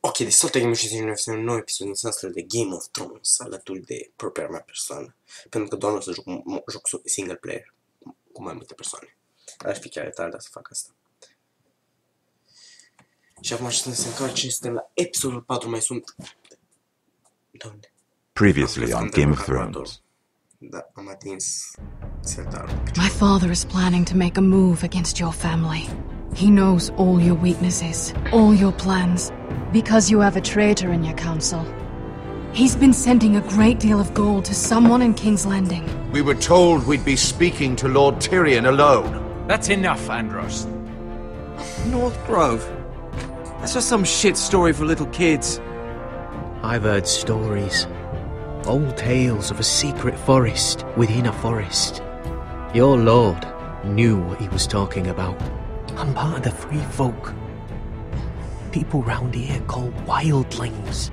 Ok, deci salutare Gamerul Intensive, este un nou episod din seria de Game of Thrones alături de propria mea persoană. Pentru că doar nu o să joc single player cu mai multe persoane. Ar fi chiar retardat să fac asta. Și acum așteptăm să se încarce, suntem la episodul 4, mai sunt... De unde? Previously on Game of Thrones. Da, am atins sertarul. My father is planning to make a move against your family. He knows all your weaknesses, all your plans, because you have a traitor in your council. He's been sending a great deal of gold to someone in King's Landing. We were told we'd be speaking to Lord Tyrion alone. That's enough, Andros. North Grove? That's just some shit story for little kids. I've heard stories. Old tales of a secret forest within a forest. Your lord knew what he was talking about. I'm part of the free folk. People round here called wildlings.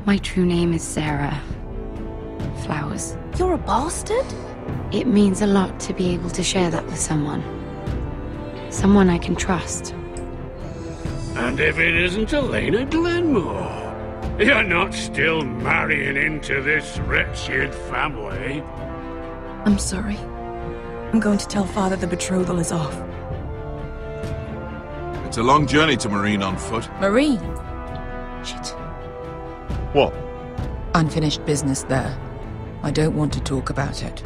My true name is Sarah Flowers. You're a bastard? It means a lot to be able to share that with someone. Someone I can trust. And if it isn't Elena Glenmore, you're not still marrying into this wretched family. I'm sorry. I'm going to tell Father the betrothal is off. It's a long journey to Marine on foot. Marine? Shit. What? Unfinished business there. I don't want to talk about it.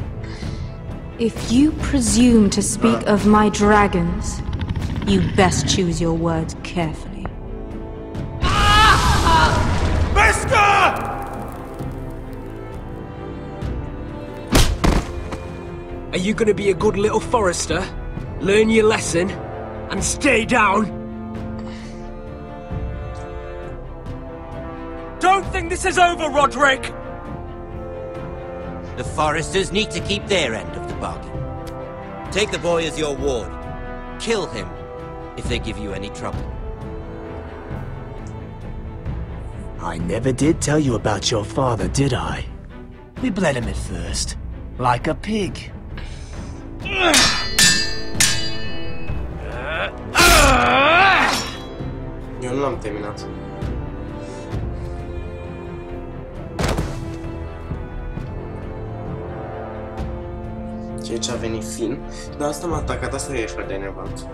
If you presume to speak of my dragons, you best choose your words carefully. Mister! Are you gonna be a good little Forrester? Learn your lesson and stay down? Don't think this is over, Rodrik! The Forresters need to keep their end of the bargain. Take the boy as your ward. Kill him if they give you any trouble. I never did tell you about your father, did I? We bled him at first, like a pig. Eu nu l-am terminat. Ceea ce a venit fin. Dar asta m-a atacat, asta e foarte enervant.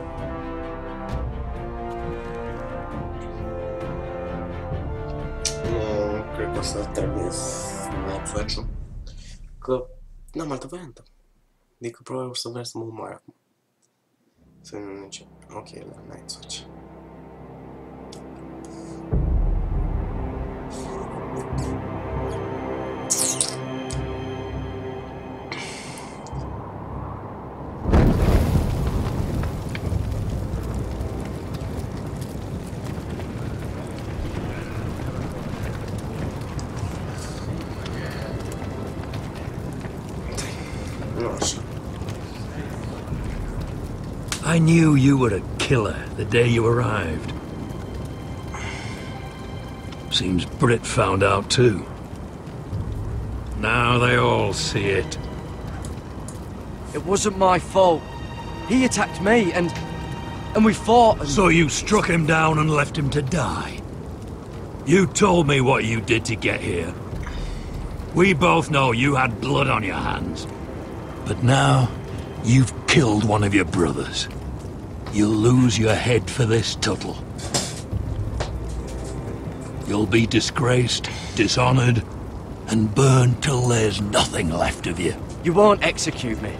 Nu cred că o să trebuie să mai swatch-ul. Că n-am altă variantă. Adică probabil o să vrea să mă omoare acum. Să nu încep. Ok, la night switch. I knew you were a killer the day you arrived. Seems Britt found out too. Now they all see it. It wasn't my fault. He attacked me and we fought and... So you struck him down and left him to die? You told me what you did to get here. We both know you had blood on your hands. But now, you've killed one of your brothers. You'll lose your head for this, Tuttle. You'll be disgraced, dishonored, and burned till there's nothing left of you. You won't execute me.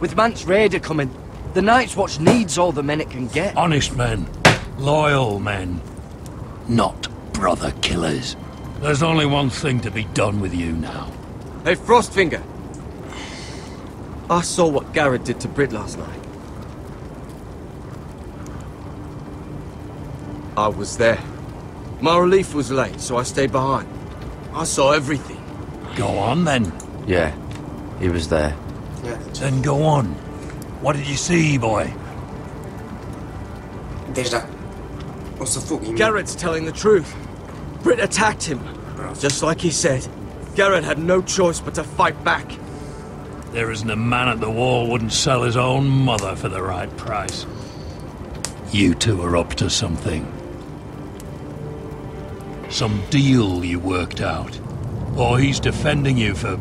With Mance Raider coming, the Night's Watch needs all the men it can get. Honest men. Loyal men. Not brother killers. There's only one thing to be done with you now. Hey, Frostfinger. I saw what GARED did to Britt last night. I was there. My relief was late, so I stayed behind. I saw everything. Go on, then. Yeah, he was there. Then go on. What did you see, boy? Deci da. O să fug imediat. GARED's telling the truth. Britt attacked him. Just like he said. GARED had no choice but to fight back. There isn't a man at the wall wouldn't sell his own mother for the right price. You two are up to something. Some deal you worked out. Or he's defending you for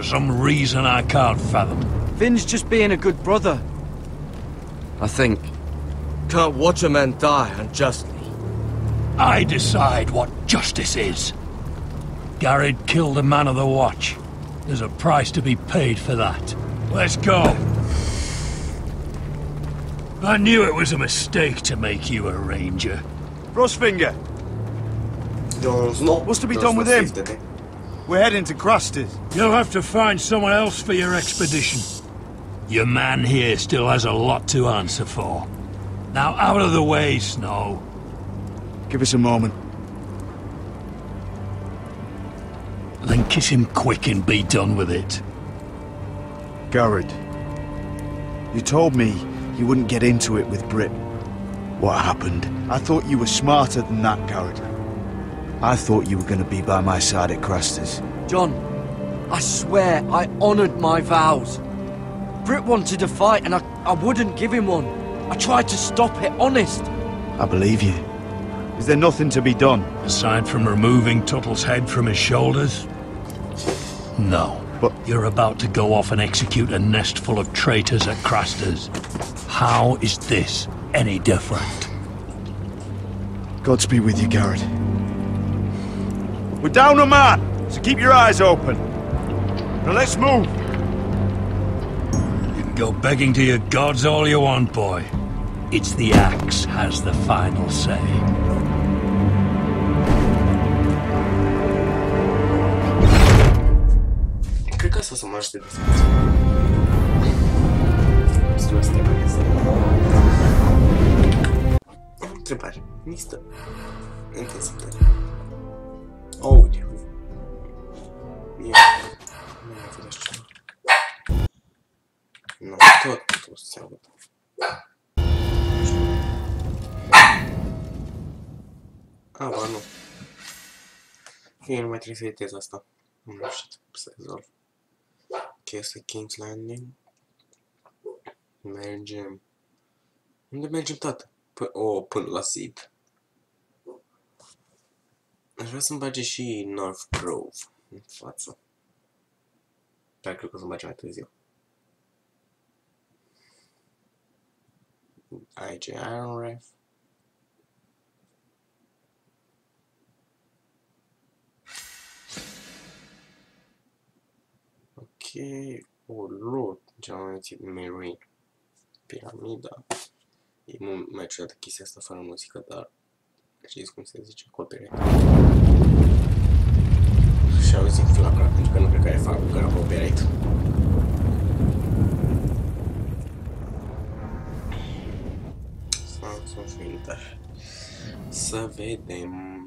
some reason I can't fathom. Finn's just being a good brother. I think. Can't watch a man die unjustly. I decide what justice is. GARED killed a man of the watch. There's a price to be paid for that. Let's go. I knew it was a mistake to make you a ranger. Frostfinger! What's to be done with him? We're heading to Cruster's. You'll have to find someone else for your expedition. Your man here still has a lot to answer for. Now out of the way, Snow. Give us a moment. Then kiss him quick and be done with it. Gared, you told me you wouldn't get into it with Brit. What happened? I thought you were smarter than that, Gared. I thought you were going to be by my side at Cruster's. John, I swear I honoured my vows. Brit wanted a fight and I wouldn't give him one. I tried to stop it, honest. I believe you. Is there nothing to be done? Aside from removing Tuttle's head from his shoulders? No. But you're about to go off and execute a nest full of traitors at Cruster's. How is this any different? Godspeed with you, Gared. We're down a man, so keep your eyes open. Now let's move. You can go begging to your gods all you want, boy. It's the axe has the final say. Cred că asta o să mă ajute de față. Destul să te băgezi. Întrebare. Nistă. Intensitate. Audio. Nu mai făcut așa ceva. Nu, tot nu trebuie să se audă. A, ba nu. Fie, nu mai trebuie să editez asta. Nu știu să rezolv. Ok, asta e King's Landing. Mergem. Unde mergem, tată? Până la zid. Aș vrea să-mi bage și North Grove în față. Dar cred că o să-mi bage mai târziu. Aici e Iron Ref. Ok, o lot, ce-am amintit Marine. Piramida. E mult mai ciudată chestia asta fără muzică, dar știți cum se zice, copyright. Și auzit flacăra, pentru că nu cred că e fără copyright. Sunt filter. Să vedem.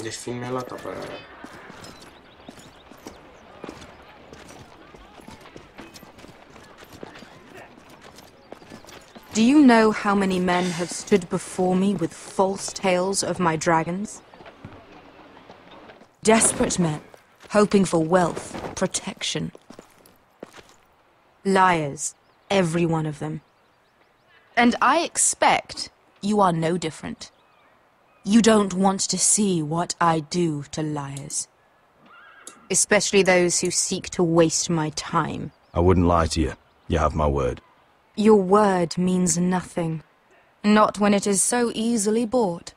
Deci film mi-a luat apărarea. Do you know how many men have stood before me with false tales of my dragons? Desperate men, hoping for wealth, protection. Liars, every one of them. And I expect you are no different. You don't want to see what I do to liars. Especially those who seek to waste my time. I wouldn't lie to you. You have my word. Your word means nothing. Not when it is so easily bought.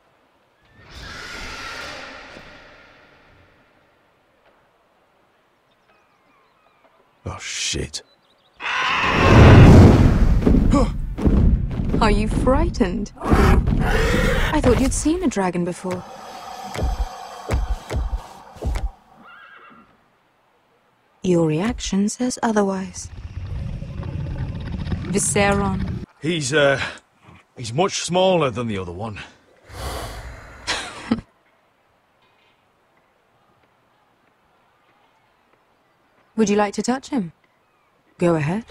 Oh, shit. Are you frightened? I thought you'd seen a dragon before. Your reaction says otherwise. Viseron. He's much smaller than the other one. Would you like to touch him? Go ahead.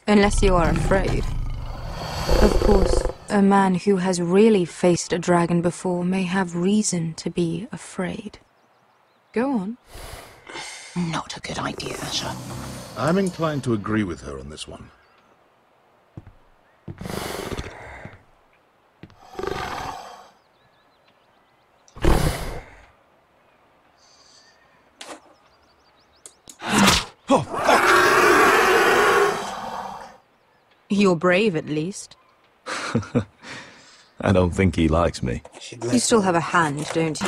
Unless you are afraid. Of course, a man who has really faced a dragon before may have reason to be afraid. Go on. Not a good idea, Asher. I'm inclined to agree with her on this one. Oh, fuck! You're brave, at least. I don't think he likes me. You still have a hand, don't you?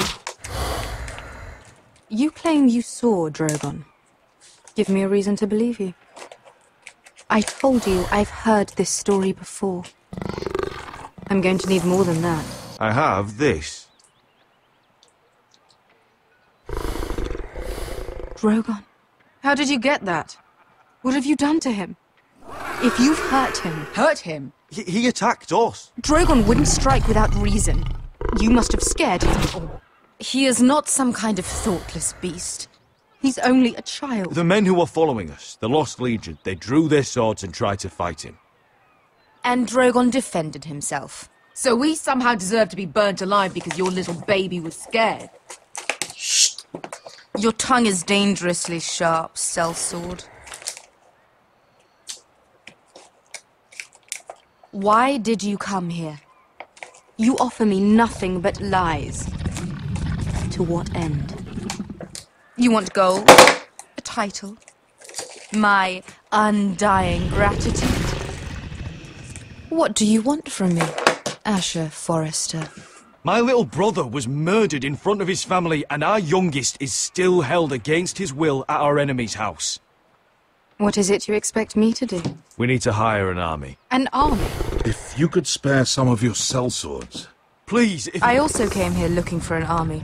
You claim you saw Drogon. Give me a reason to believe you. I told you I've heard this story before. I'm going to need more than that. I have this. Drogon. How did you get that? What have you done to him? If you've hurt him... Hurt him? He attacked us. Drogon wouldn't strike without reason. You must have scared him, or... He is not some kind of thoughtless beast. He's only a child. The men who were following us, the Lost Legion, they drew their swords and tried to fight him. And Drogon defended himself. So we somehow deserve to be burnt alive because your little baby was scared? Shh. Your tongue is dangerously sharp, sellsword. Why did you come here? You offer me nothing but lies. To what end? You want gold? A title? My undying gratitude? What do you want from me, Asher Forrester? My little brother was murdered in front of his family, and our youngest is still held against his will at our enemy's house. What is it you expect me to do? We need to hire an army. An army? If you could spare some of your sellswords. Please, I also came here looking for an army.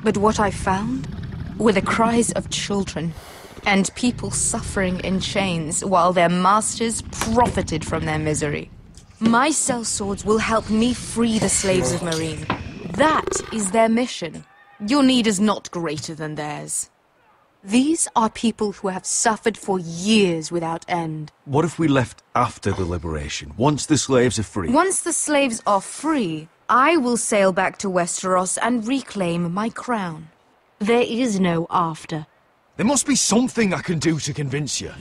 But what I found were the cries of children and people suffering in chains while their masters profited from their misery. My sellswords will help me free the slaves of Meereen. That is their mission. Your need is not greater than theirs. These are people who have suffered for years without end. What if we left after the liberation, once the slaves are free? Once the slaves are free, I will sail back to Westeros and reclaim my crown. There is no after. There must be something I can do to convince you.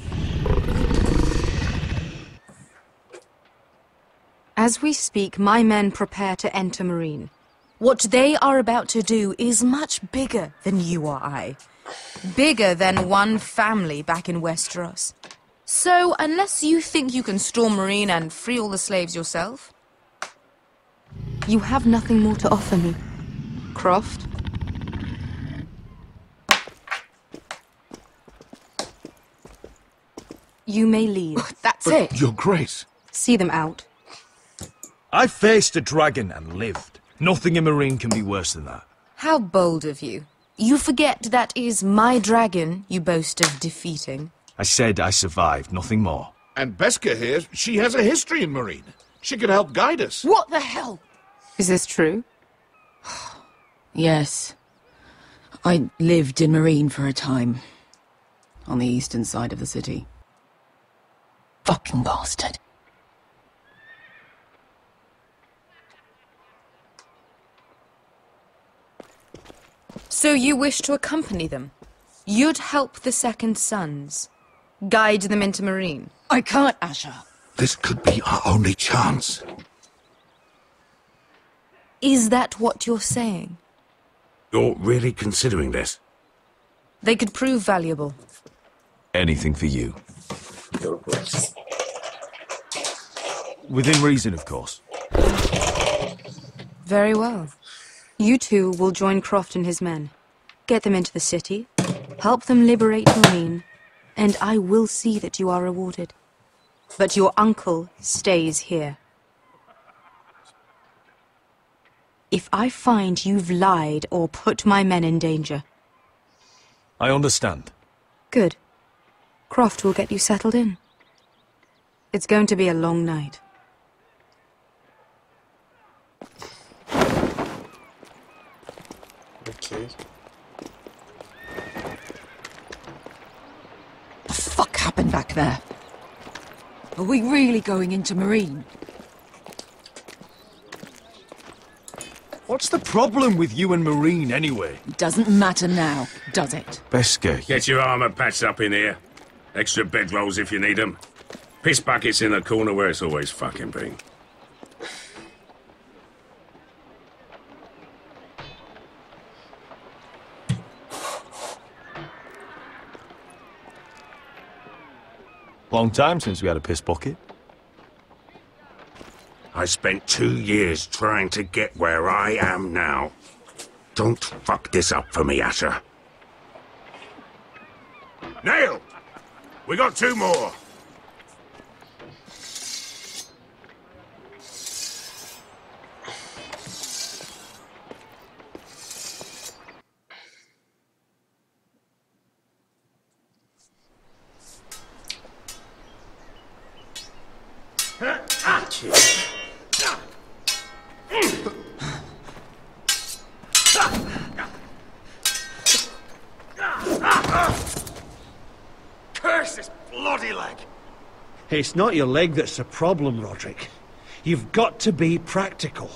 As we speak, my men prepare to enter Meereen. What they are about to do is much bigger than you or I. Bigger than one family back in Westeros. So, unless you think you can storm Meereen and free all the slaves yourself, you have nothing more to offer me, Croft. You may leave. That's it. Your Grace. See them out. I faced a dragon and lived. Nothing in Meereen can be worse than that. How bold of you. You forget that is my dragon you boast of defeating. I said I survived, nothing more. And Beskha here, she has a history in Meereen. She could help guide us. What the hell? Is this true? Yes. I lived in Meereen for a time. On the eastern side of the city. Fucking bastard. So you wish to accompany them? You'd help the Second Sons? Guide them into Meereen? I can't, Asher. This could be our only chance. Is that what you're saying? You're really considering this? They could prove valuable. Anything for you. Within reason, of course. Very well. You two will join Croft and his men. Get them into the city, help them liberate Meereen, and I will see that you are rewarded. But your uncle stays here. If I find you've lied or put my men in danger... I understand. Good. Croft will get you settled in. It's going to be a long night. Okay. back there? Are we really going into Marine? What's the problem with you and Marine, anyway? It doesn't matter now, does it? Beska, Get your armour patched up in here. Extra bedrolls if you need them. Piss buckets in the corner where it's always fucking been. Long time since we had a piss bucket. I spent 2 years trying to get where I am now. Don't fuck this up for me, Asher. Nail! We got 2 more! Curse this bloody leg! It's not your leg that's the problem, Rodrik. You've got to be practical.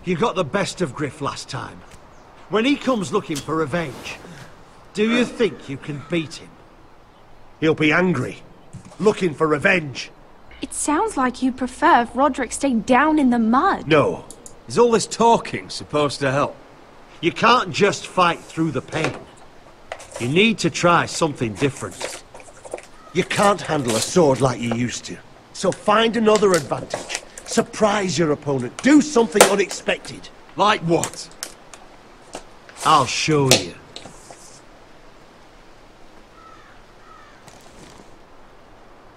You got the best of Griff last time. When he comes looking for revenge, do you think you can beat him? He'll be angry, looking for revenge. It sounds like you prefer if Rodrik stayed down in the mud. No. Is all this talking supposed to help? You can't just fight through the pain. You need to try something different. You can't handle a sword like you used to. So find another advantage. Surprise your opponent. Do something unexpected. Like what? I'll show you.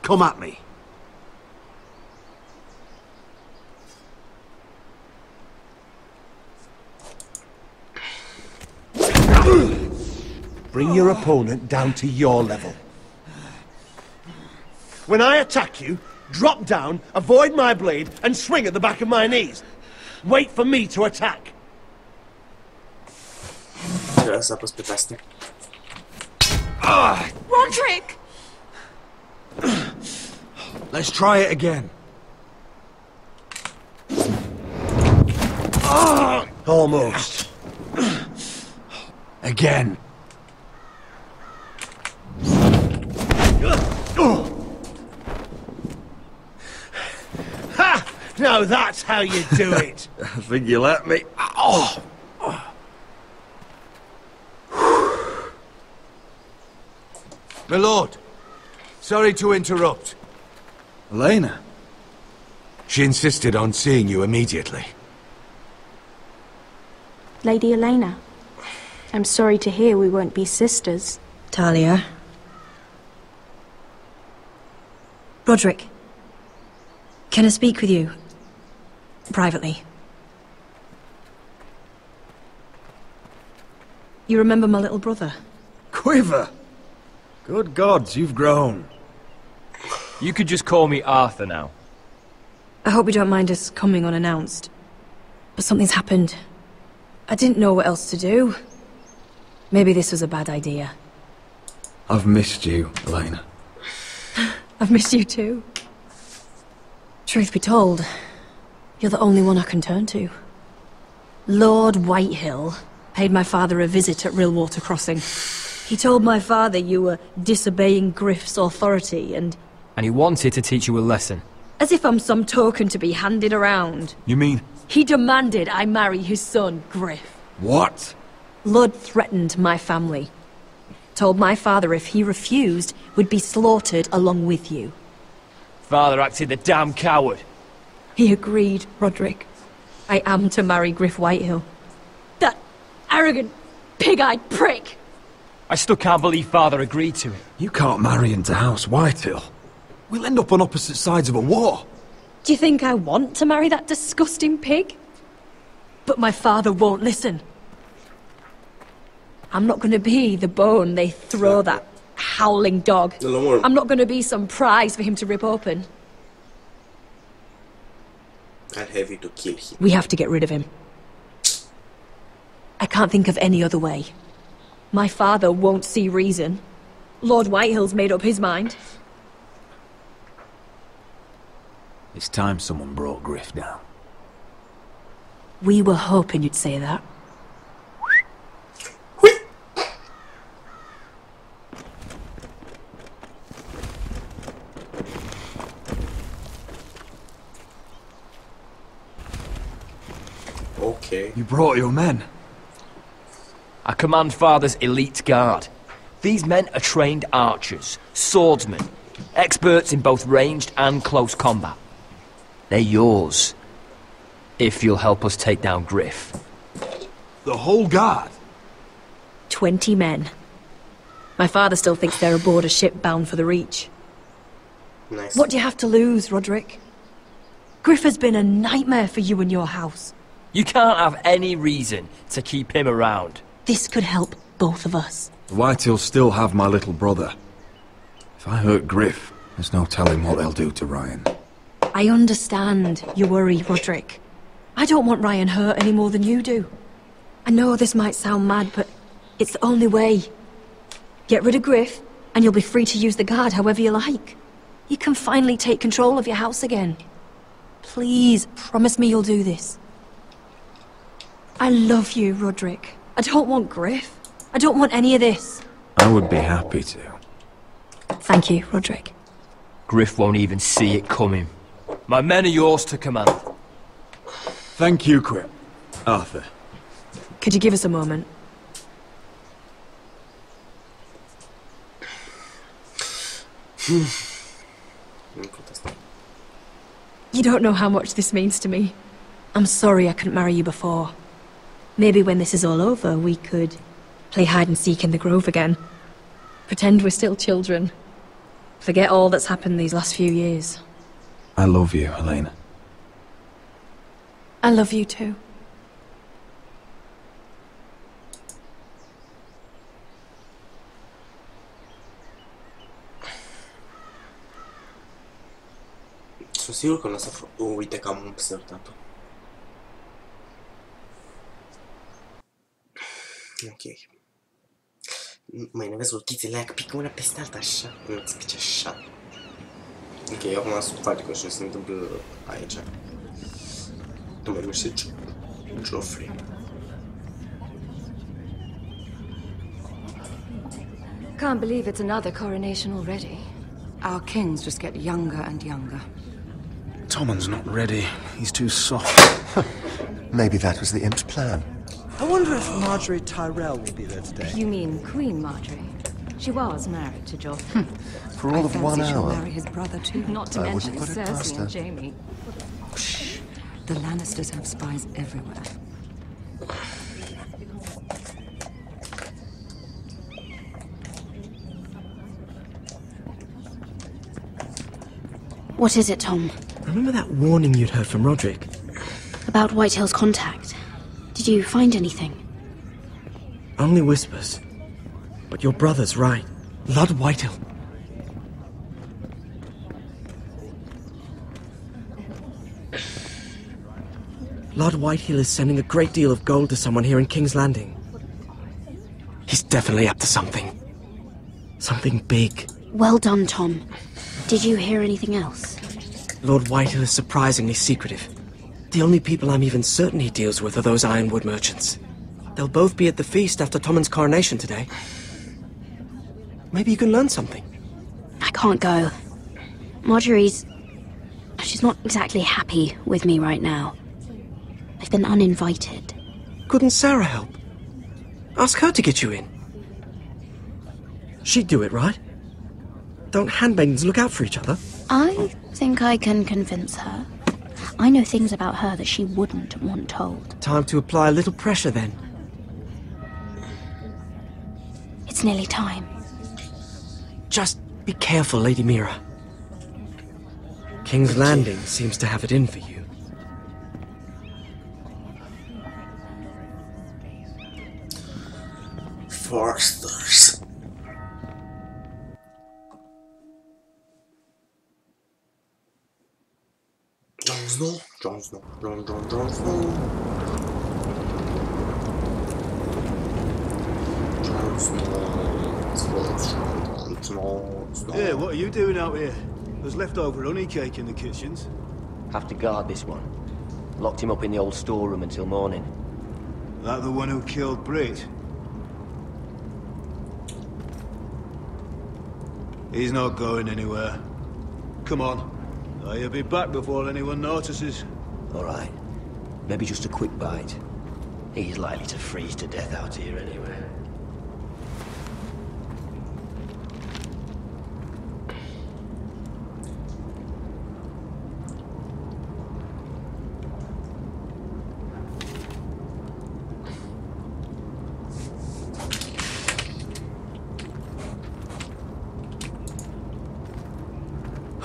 Come at me. Bring your opponent down to your level. When I attack you, drop down, avoid my blade, and swing at the back of my knees. Wait for me to attack. Rodrik! Let's try it again. Almost. Again. Ha! Now that's how you do it. I think you let me. Oh! My lord, sorry to interrupt. Elena? She insisted on seeing you immediately. Lady Elena, I'm sorry to hear we won't be sisters. Talia. Rodrik. Can I speak with you? Privately. You remember my little brother? Quiver! Good gods, you've grown. You could just call me Arthur now. I hope you don't mind us coming unannounced. But something's happened. I didn't know what else to do. Maybe this was a bad idea. I've missed you, Elena. I've missed you too. Truth be told, you're the only one I can turn to. Lord Whitehill paid my father a visit at Rillwater Crossing. He told my father you were disobeying Griff's authority and he wanted to teach you a lesson. as if I'm some token to be handed around. You mean? He demanded I marry his son, Griff. What? Lud threatened my family. Told my father if he refused, would be slaughtered along with you. Father acted the damn coward. He agreed, Rodrik. I am to marry Griff Whitehill. That arrogant, pig-eyed prick! I still can't believe Father agreed to it. You can't marry into House Whitehill. We'll end up on opposite sides of a war. Do you think I want to marry that disgusting pig? But my father won't listen. I'm not going to be the bone they throw that howling dog. I'm not going to be some prize for him to rip open. I'll have you to kill him. We have to get rid of him. I can't think of any other way. My father won't see reason. Lord Whitehill's made up his mind. It's time someone brought Griff down. We were hoping you'd say that. Okay. You brought your men. I command Father's elite guard. These men are trained archers, swordsmen, experts in both ranged and close combat. They're yours, if you'll help us take down Griff. The whole guard? 20 men. My father still thinks they're aboard a ship bound for the Reach. Nice. What do you have to lose, Roderick? Griff has been a nightmare for you and your house. You can't have any reason to keep him around. This could help both of us. The Whitehills still have my little brother. If I hurt Griff, there's no telling what they'll do to Ryan. I understand your worry, Roderick. I don't want Ryan hurt any more than you do. I know this might sound mad, but it's the only way. Get rid of Griff, and you'll be free to use the guard however you like. You can finally take control of your house again. Please, promise me you'll do this. I love you, Roderick. I don't want Griff. I don't want any of this. I would be happy to. Thank you, Roderick. Griff won't even see it coming. My men are yours to command. Thank you, Quip. Arthur. Could you give us a moment? You don't know how much this means to me. I'm sorry I couldn't marry you before. Maybe when this is all over, we could play hide and seek in the grove again. Pretend we're still children. Forget all that's happened these last few years. I love you, Helena. I love you too. Sunt sigur că nu o să... uite că am observat-o. Ok. Mai ne vezi rochițele aia, că pică una peste alta așa. Nu-ți pice așa. Ok, eu acum sunt foarte că ce se întâmplă aici. Nu mă numește Joffrey. Can't believe it's another coronation already. Our kings just get younger and younger. Tommen's not ready. He's too soft. Maybe that was the imp's plan. I wonder if Marjorie Tyrell will be there today. You mean Queen Marjorie? She was married to Joffrey. For all of 1 she'll hour. marry his brother too. Not to mention Cersei and Jaime. Shh. The Lannisters have spies everywhere. What is it, Tom? Remember that warning you'd heard from Roderick? About Whitehill's contact. Did you find anything? Only whispers. But your brother's right. Lord Whitehill. Lord Whitehill is sending a great deal of gold to someone here in King's Landing. He's definitely up to something. Something big. Well done, Tom. Did you hear anything else? Lord Whitehill is surprisingly secretive. The only people I'm even certain he deals with are those ironwood merchants. They'll both be at the feast after Tommen's coronation today. Maybe you can learn something. I can't go. She's not exactly happy with me right now. I've been uninvited. Couldn't Sarah help? Ask her to get you in. She'd do it, right? Don't handmaidens look out for each other? I think I can convince her. I know things about her that she wouldn't want told. Time to apply a little pressure then. It's nearly time. Just be careful, Lady Mira. King's Landing seems to have it in for you. Forresters. Jon Snow. Yeah, what are you doing out here? There's leftover honey cake in the kitchens. Have to guard this one. Locked him up in the old storeroom until morning. That the one who killed Brit? He's not going anywhere. Come on. He'll be back before anyone notices. All right. Maybe just a quick bite. He's likely to freeze to death out here anyway.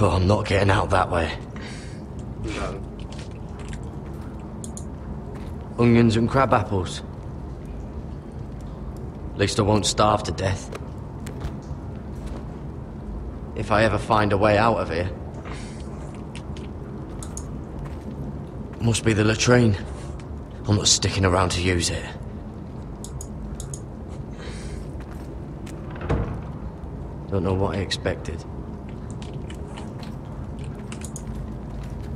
Oh, I'm not getting out that way. No. Onions and crab apples. At least I won't starve to death. If I ever find a way out of here. Must be the latrine. I'm not sticking around to use it. Don't know what I expected.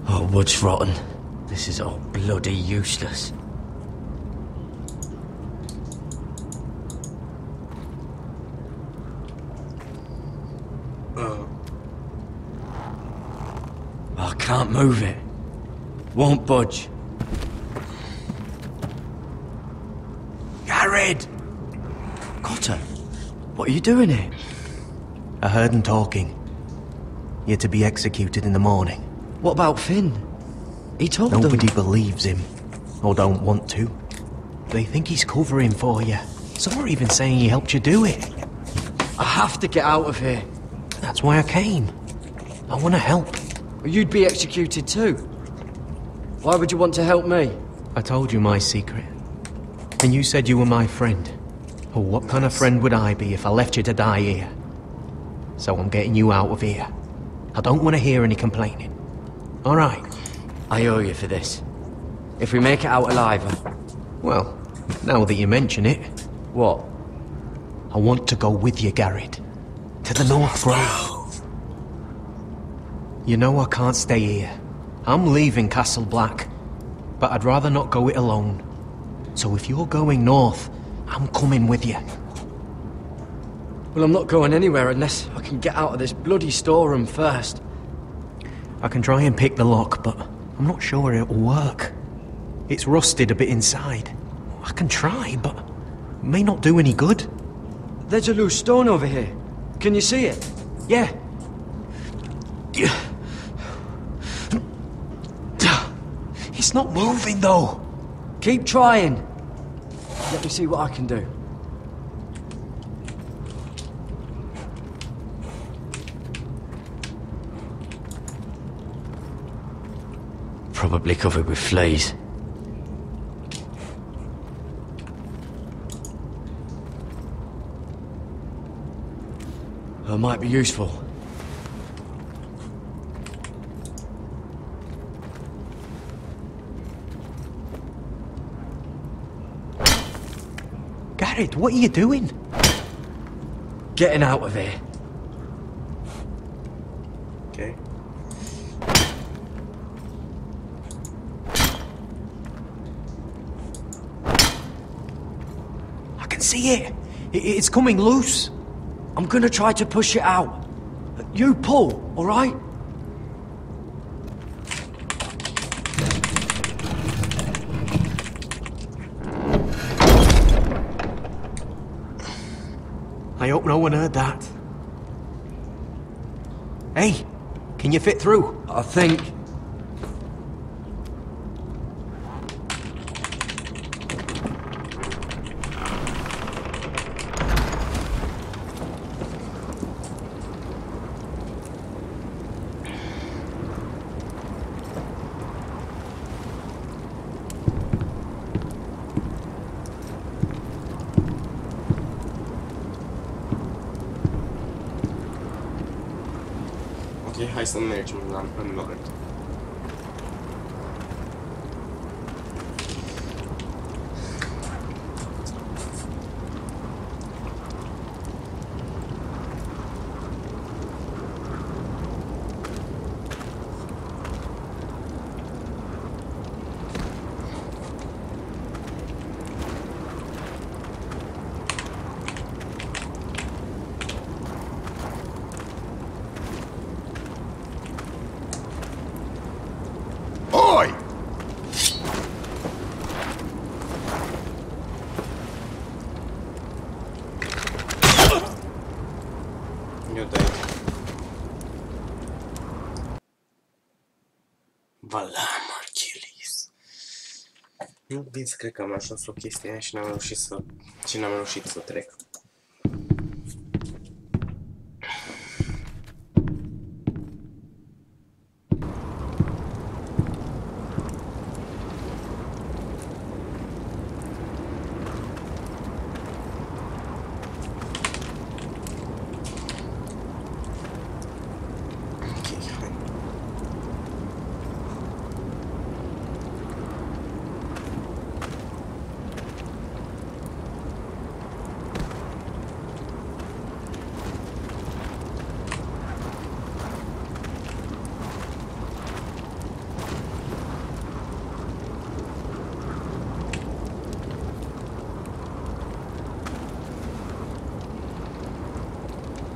Oh, wood's rotten. This is all bloody useless. I can't move it. Won't budge. Gared! Cotter, what are you doing here? I heard him talking. You're to be executed in the morning. What about Finn? He told them. Nobody believes him, or don't want to. They think he's covering for you. Some are even saying he helped you do it. I have to get out of here. That's why I came. I want to help. You'd be executed too. Why would you want to help me? I told you my secret. And you said you were my friend. Oh, what kind of friend would I be if I left you to die here? So I'm getting you out of here. I don't want to hear any complaining. All right. I owe you for this. If we make it out alive, Well, now that you mention it... What? I want to go with you, Gared. To the North Grove. You know I can't stay here. I'm leaving Castle Black. But I'd rather not go it alone. So if you're going north, I'm coming with you. Well, I'm not going anywhere unless I can get out of this bloody storeroom first. I can try and pick the lock, but I'm not sure it'll work. It's rusted a bit inside. I can try, but it may not do any good. There's a loose stone over here. Can you see it? Yeah. It's not moving, though. Keep trying. Let me see what I can do. Probably covered with fleas. That might be useful. Gared, what are you doing? Getting out of here. Okay. I can see it. It's coming loose. I'm gonna try to push it out. You pull, all right? I hope no one heard that. Hey, can you fit through? I think. Ok, hai să mergem în Lord. Eu dai. Valam Achilles. Nu vin să cred că am ajuns o chestie aia și n-am reușit să trec.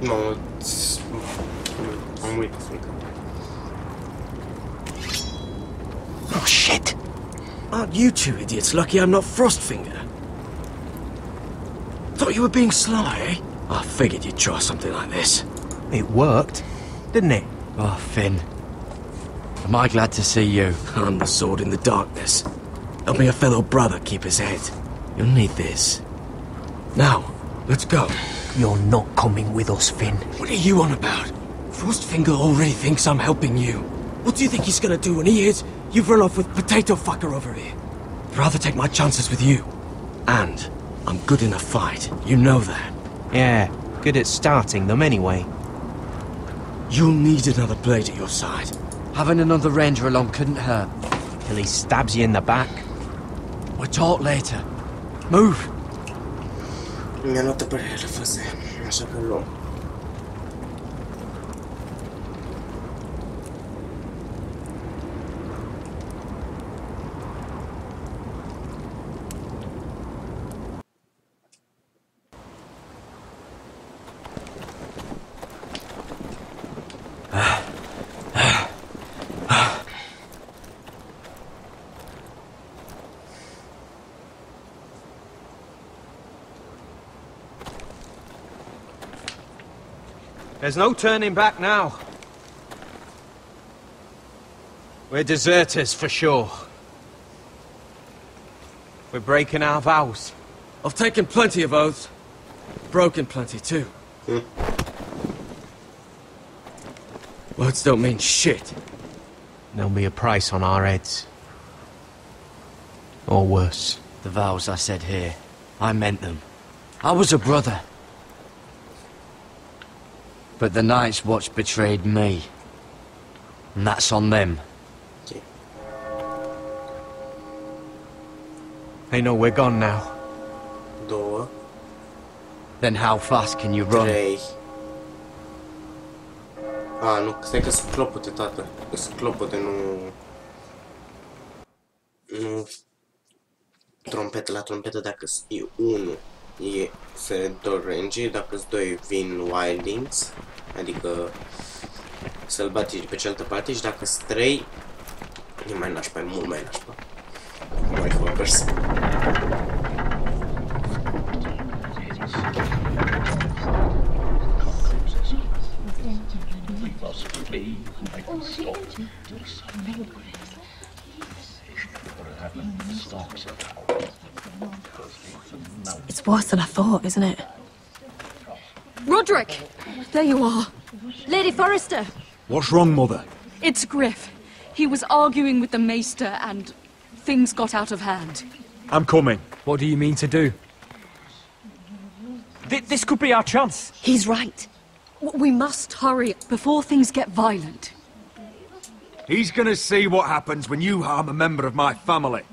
No, I'm waiting for it. Oh shit! Aren't you two idiots lucky I'm not Frostfinger? Thought you were being sly, eh? I figured you'd try something like this. It worked, didn't it? Oh, Finn. Am I glad to see you? I'm the sword in the darkness. Helping a fellow brother keep his head. You'll need this. Now, let's go. You're not coming with us, Finn. What are you on about? Frostfinger already thinks I'm helping you. What do you think he's gonna do when he hears you've run off with Potato Fucker over here? I'd rather take my chances with you. And I'm good in a fight. You know that. Yeah, good at starting them anyway. You'll need another blade at your side. Having another ranger along couldn't hurt. Till he stabs you in the back. We'll talk later. Move! Mi-a luat părerea făse, așa că luăm. There's no turning back now. We're deserters for sure. We're breaking our vows. I've taken plenty of oaths. Broken plenty too. Words don't mean shit. There'll be a price on our heads. Or worse. The vows I said here, I meant them. I was a brother. But the Night's Watch betrayed me. And that's on them. Okay. They know we're gone now. Două. Then how fast can you run? 3. Nu, stai că sunt clopote, tată. Sunt clopote, nu... Trompete, la trompetă dacă e 1 se dor range, dacă 2 vin wildings, adică sălbatici pe cealaltă parte, și dacă 3 e mai nașpa, e mult mai nașpa. Mai cum apers. It's worse than I thought, isn't it? Roderick! There you are. Lady Forrester! What's wrong, Mother? It's Griff. He was arguing with the Maester and things got out of hand. I'm coming. What do you mean to do? This could be our chance. He's right. We must hurry before things get violent. He's gonna see what happens when you harm a member of my family.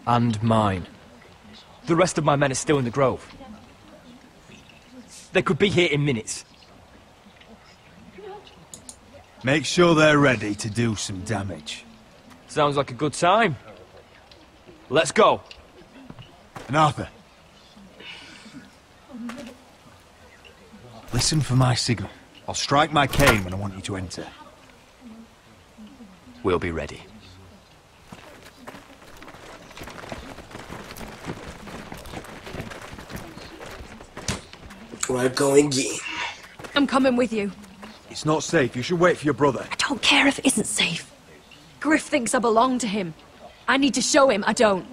And mine. The rest of my men are still in the grove. They could be here in minutes. Make sure they're ready to do some damage. Sounds like a good time. Let's go. And Arthur, listen for my signal. I'll strike my cane when I want you to enter. We'll be ready. We're going in. I'm coming with you. It's not safe. You should wait for your brother. I don't care if it isn't safe. Griff thinks I belong to him. I need to show him I don't.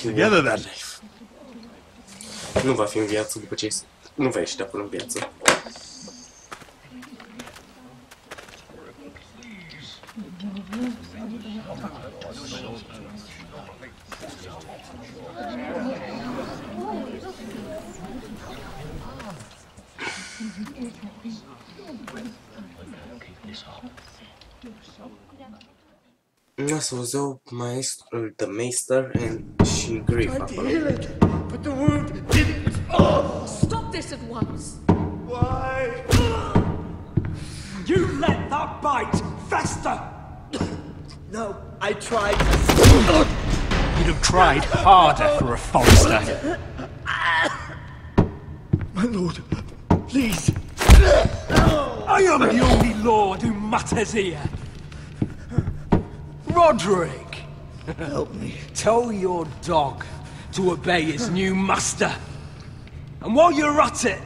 Together then. Nu va fi în viață după ce nu va ieși de acolo în viață. Să văzău maestrul, the Maester și Griff acolo. But the wound didn't respond. Stop this at once. Why? You let that bite fester. No, I tried. You'd have tried harder for a Forrester. My lord, please. I am the only lord who matters here. Roderick! Help me. Tell your dog to obey his new master. And while you're at it,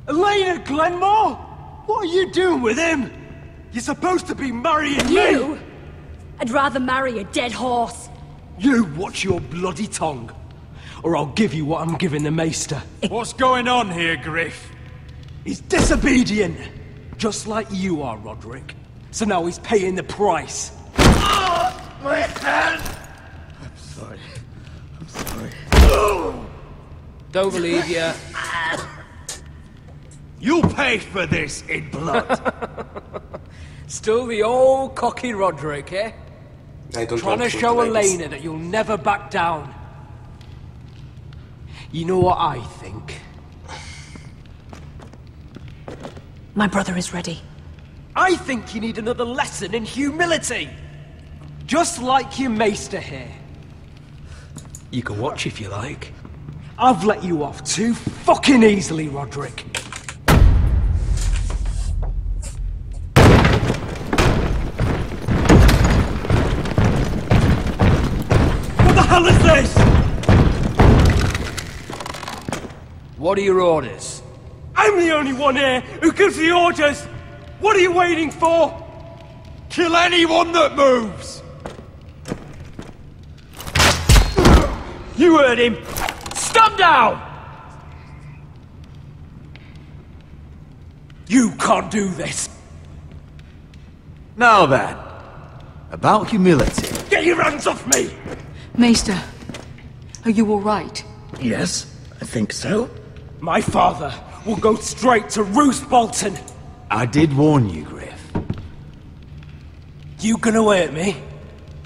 Elena Glenmore? What are you doing with him? You're supposed to be marrying You? me! I'd rather marry a dead horse. You watch your bloody tongue, or I'll give you what I'm giving the Maester. What's going on here, Griff? He's disobedient, just like you are, Roderick. So now he's paying the price. My hand! I'm sorry. I'm sorry. Don't believe you. You'll pay for this in blood. Still the old cocky Roderick, eh? Trying to show Elena that you'll never back down. You know what I think? My brother is ready. I think you need another lesson in humility. Just like your Maester here. You can watch if you like. I've let you off too fucking easily, Roderick. What the hell is this? What are your orders? I'm the only one here who gives the orders! What are you waiting for? Kill anyone that moves! You heard him! Stand down! You can't do this! Now then, about humility. Get your hands off me! Maester, are you all right? Yes, I think so. My father will go straight to Roose Bolton! I did warn you, Griff. You gonna hurt me?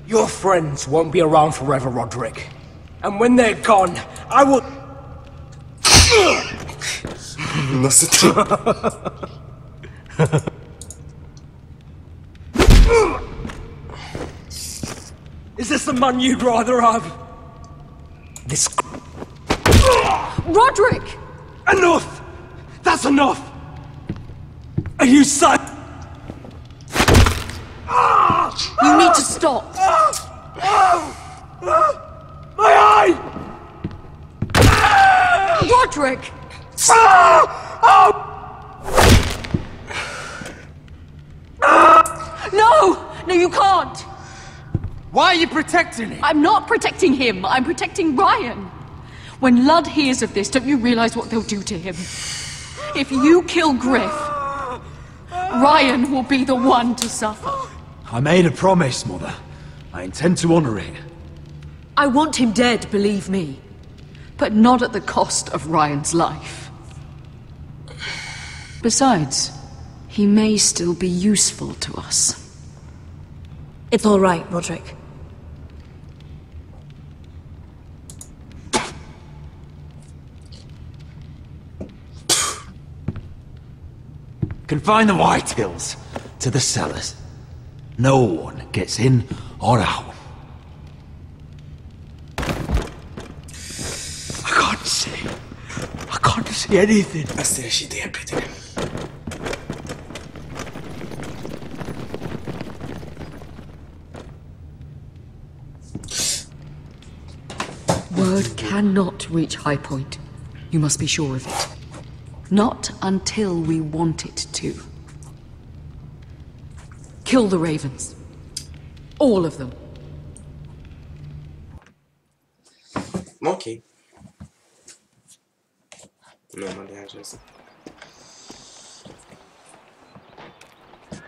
Your friends won't be around forever, Roderick. And when they're gone, I will... Is this the man you'd rather have? This... Roderick! Enough! That's enough! Are you sad? You need to stop. My eye! Roderick! No! No, you can't! Why are you protecting him? I'm not protecting him. I'm protecting Ryan. When Ludd hears of this, don't you realize what they'll do to him? If you kill Griff, Ryan will be the one to suffer. I made a promise, Mother. I intend to honor it. I want him dead, believe me. But not at the cost of Ryan's life. Besides, he may still be useful to us. It's all right, Roderick. Confine the White Hills to the cellars. No one gets in or out. I can't see anything. Asta e și ideea, prietene. Word cannot reach High Point. You must be sure of it. Not until we want it to. Kill the ravens. All of them. Ok. Nu mă deranjează.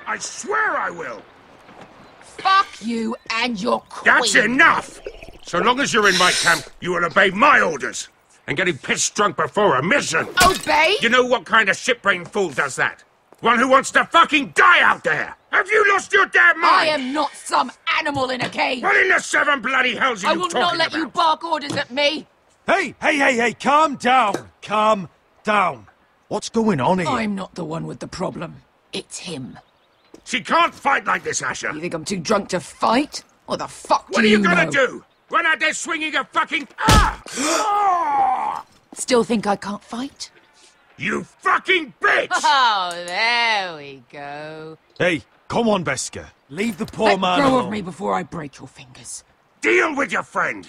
I swear I will! Fuck you and your queen! That's enough! So long as you're in my camp, you will obey my orders. And getting pissed drunk before a mission. Obey? You know what kind of shit-brained fool does that? One who wants to fucking die out there! Have you lost your damn mind? I am not some animal in a cage! What in the seven bloody hells are you talking about? I will not let you bark orders at me! Hey, calm down! Calm down! What's going on here? I'm not the one with the problem. It's him. She can't fight like this, Asher! You think I'm too drunk to fight? What the fuck What do are you know? gonna do? Run out there swinging a fucking... Still think I can't fight? You fucking bitch! Oh, there we go. Hey, come on, Beskar. Leave the poor man Let go alone. of me before I break your fingers. Deal with your friend!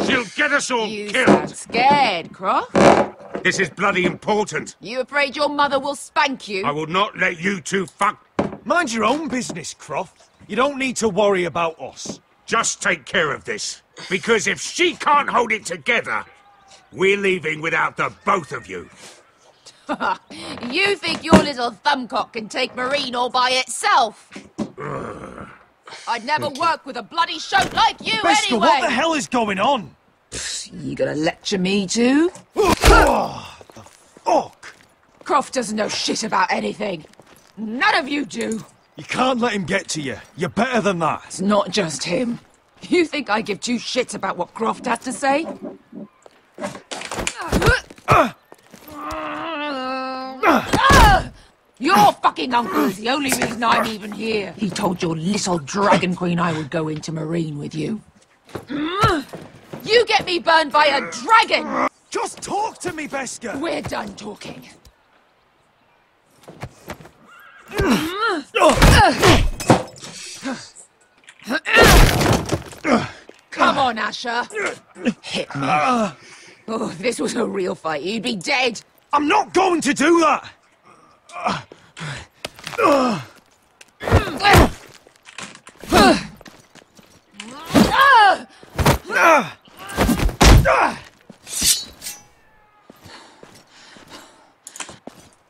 She'll get us all You killed! sound scared, Croft. This is bloody important. You afraid your mother will spank you? I will not let you two fuck... Mind your own business, Croft. You don't need to worry about us. Just take care of this. Because if she can't hold it together, we're leaving without the both of you. You think your little thumbcock can take Marine all by itself? I'd never work with a bloody shote like you Beskar, anyway! what the hell is going on? You gonna lecture me too? Oh, the fuck? Croft doesn't know shit about anything. None of you do. You can't let him get to you. You're better than that. It's not just him. You think I give two shits about what Croft has to say? Your fucking uncle is the only reason I'm even here. He told your little dragon queen I would go into Marine with you. You get me burned by a dragon! Just talk to me, Beskar! We're done talking. Come on, Asher. Hit me. Oh, if this was a real fight, you'd be dead. I'm not going to do that!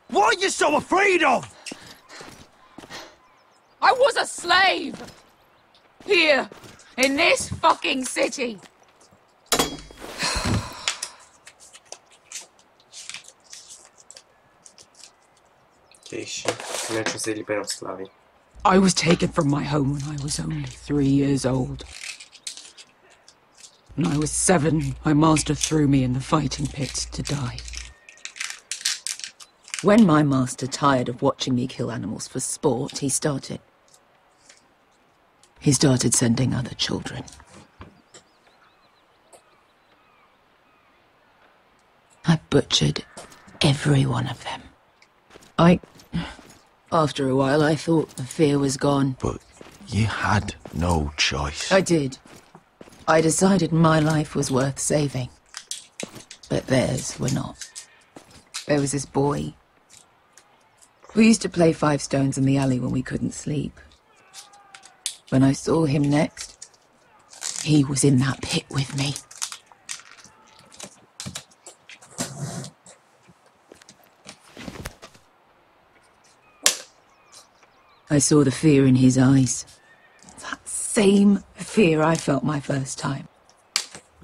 What are you so afraid of? I was a slave! Here, in this fucking city. Ok, și mergem să eliberăm sclavii. I was taken from my home when I was only 3 years old. When I was 7, my master threw me in the fighting pit to die. When my master tired of watching me kill animals for sport, he started sending other children. I butchered every one of them. After a while, I thought the fear was gone. But you had no choice. I did. I decided my life was worth saving. But theirs were not. There was this boy. We used to play 5 stones in the alley when we couldn't sleep. When I saw him next, he was in that pit with me. I saw the fear in his eyes. That same fear I felt my first time.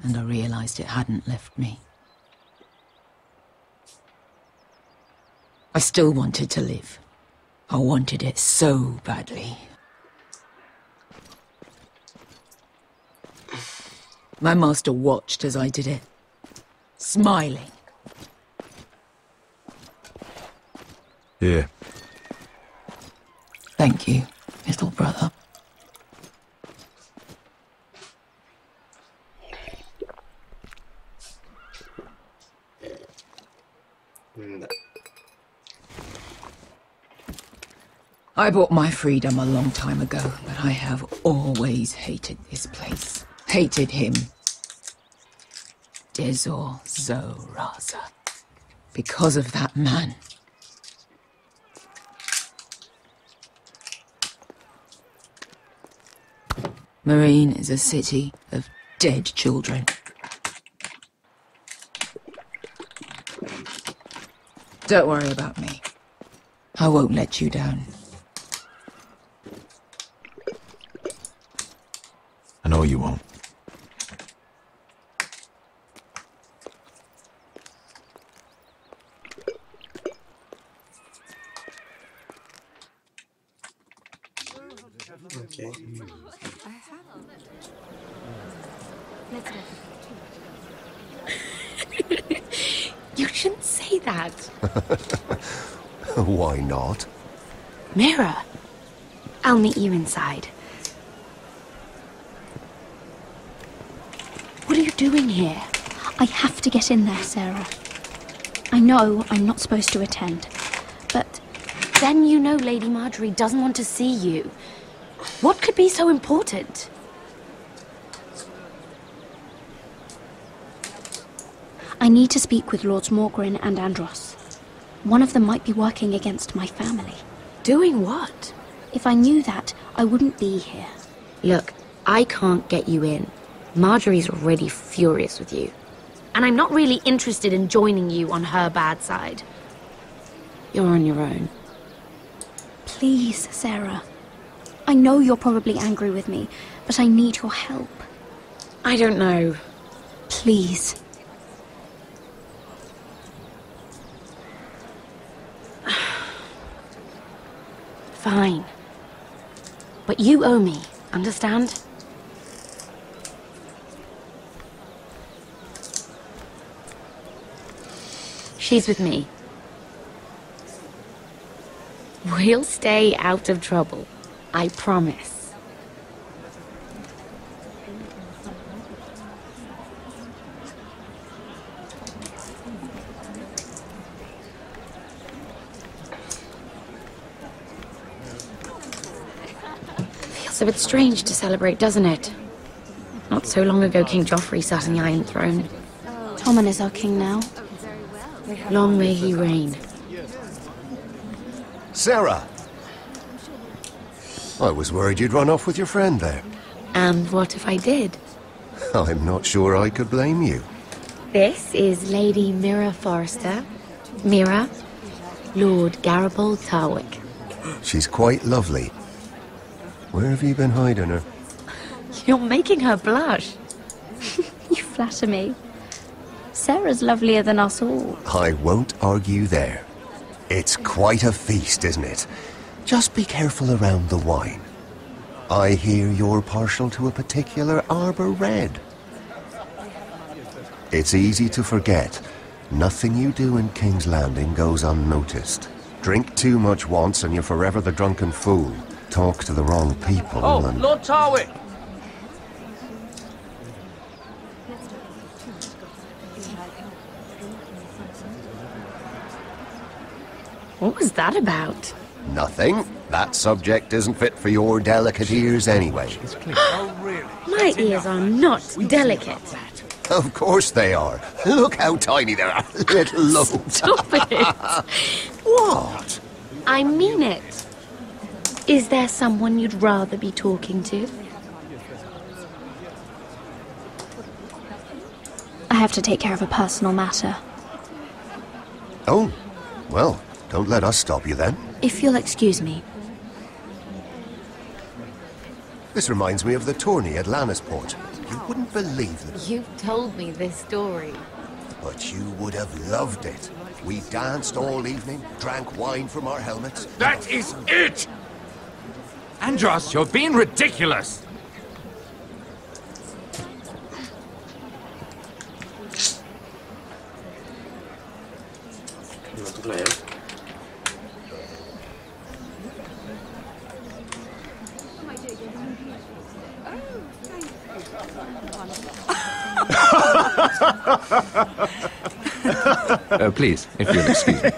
And I realized it hadn't left me. I still wanted to live. I wanted it so badly. My master watched as I did it, smiling. Here. Thank you, little brother. Da. I bought my freedom a long time ago, but I have always hated this place. Hated him. Dezor Zo Raza. Because of that man. Marine is a city of dead children. Don't worry about me. I won't let you down. I know you won't. Okay. You shouldn't say that. Why not? Mira, I'll meet you inside. What are you doing here? I have to get in there, Sarah. I know I'm not supposed to attend, but Then you know Lady Marjorie doesn't want to see you. What could be so important? I need to speak with Lords Morgrin and Andros. One of them might be working against my family. Doing what? If I knew that, I wouldn't be here. Look, I can't get you in. Marjorie's already furious with you. And I'm not really interested in joining you on her bad side. You're on your own. Please, Sarah. I know you're probably angry with me, but I need your help. I don't know. Please. Fine. But you owe me, understand? She's with me. We'll stay out of trouble. I promise. Feels a bit strange to celebrate, doesn't it? Not so long ago King Joffrey sat on the Iron Throne. Tommen is our king now. Long may he reign. Sarah! I was worried you'd run off with your friend there. And what if I did? I'm not sure I could blame you. This is Lady Mira Forrester. Mira, Lord Gamerul Tarwick. She's quite lovely. Where have you been hiding her? You're making her blush. You flatter me. Sarah's lovelier than us all. I won't argue there. It's quite a feast, isn't it? Just be careful around the wine. I hear you're partial to a particular Arbor Red. It's easy to forget. Nothing you do in King's Landing goes unnoticed. Drink too much once and you're forever the drunken fool. Talk to the wrong people and... Lord Tarwick! What was that about? Nothing. That subject isn't fit for your delicate ears anyway. My ears are not delicate. Of course they are. Look how tiny they are. Little lobes. Stop it! What? I mean it. Is there someone you'd rather be talking to? I have to take care of a personal matter. Oh, well, don't let us stop you then. If you'll excuse me. This reminds me of the tourney at Lannisport. You wouldn't believe it. You've told me this story. But you would have loved it. We danced all evening, drank wine from our helmets. That is it! Andros, you're being ridiculous! Please, if you'll excuse me.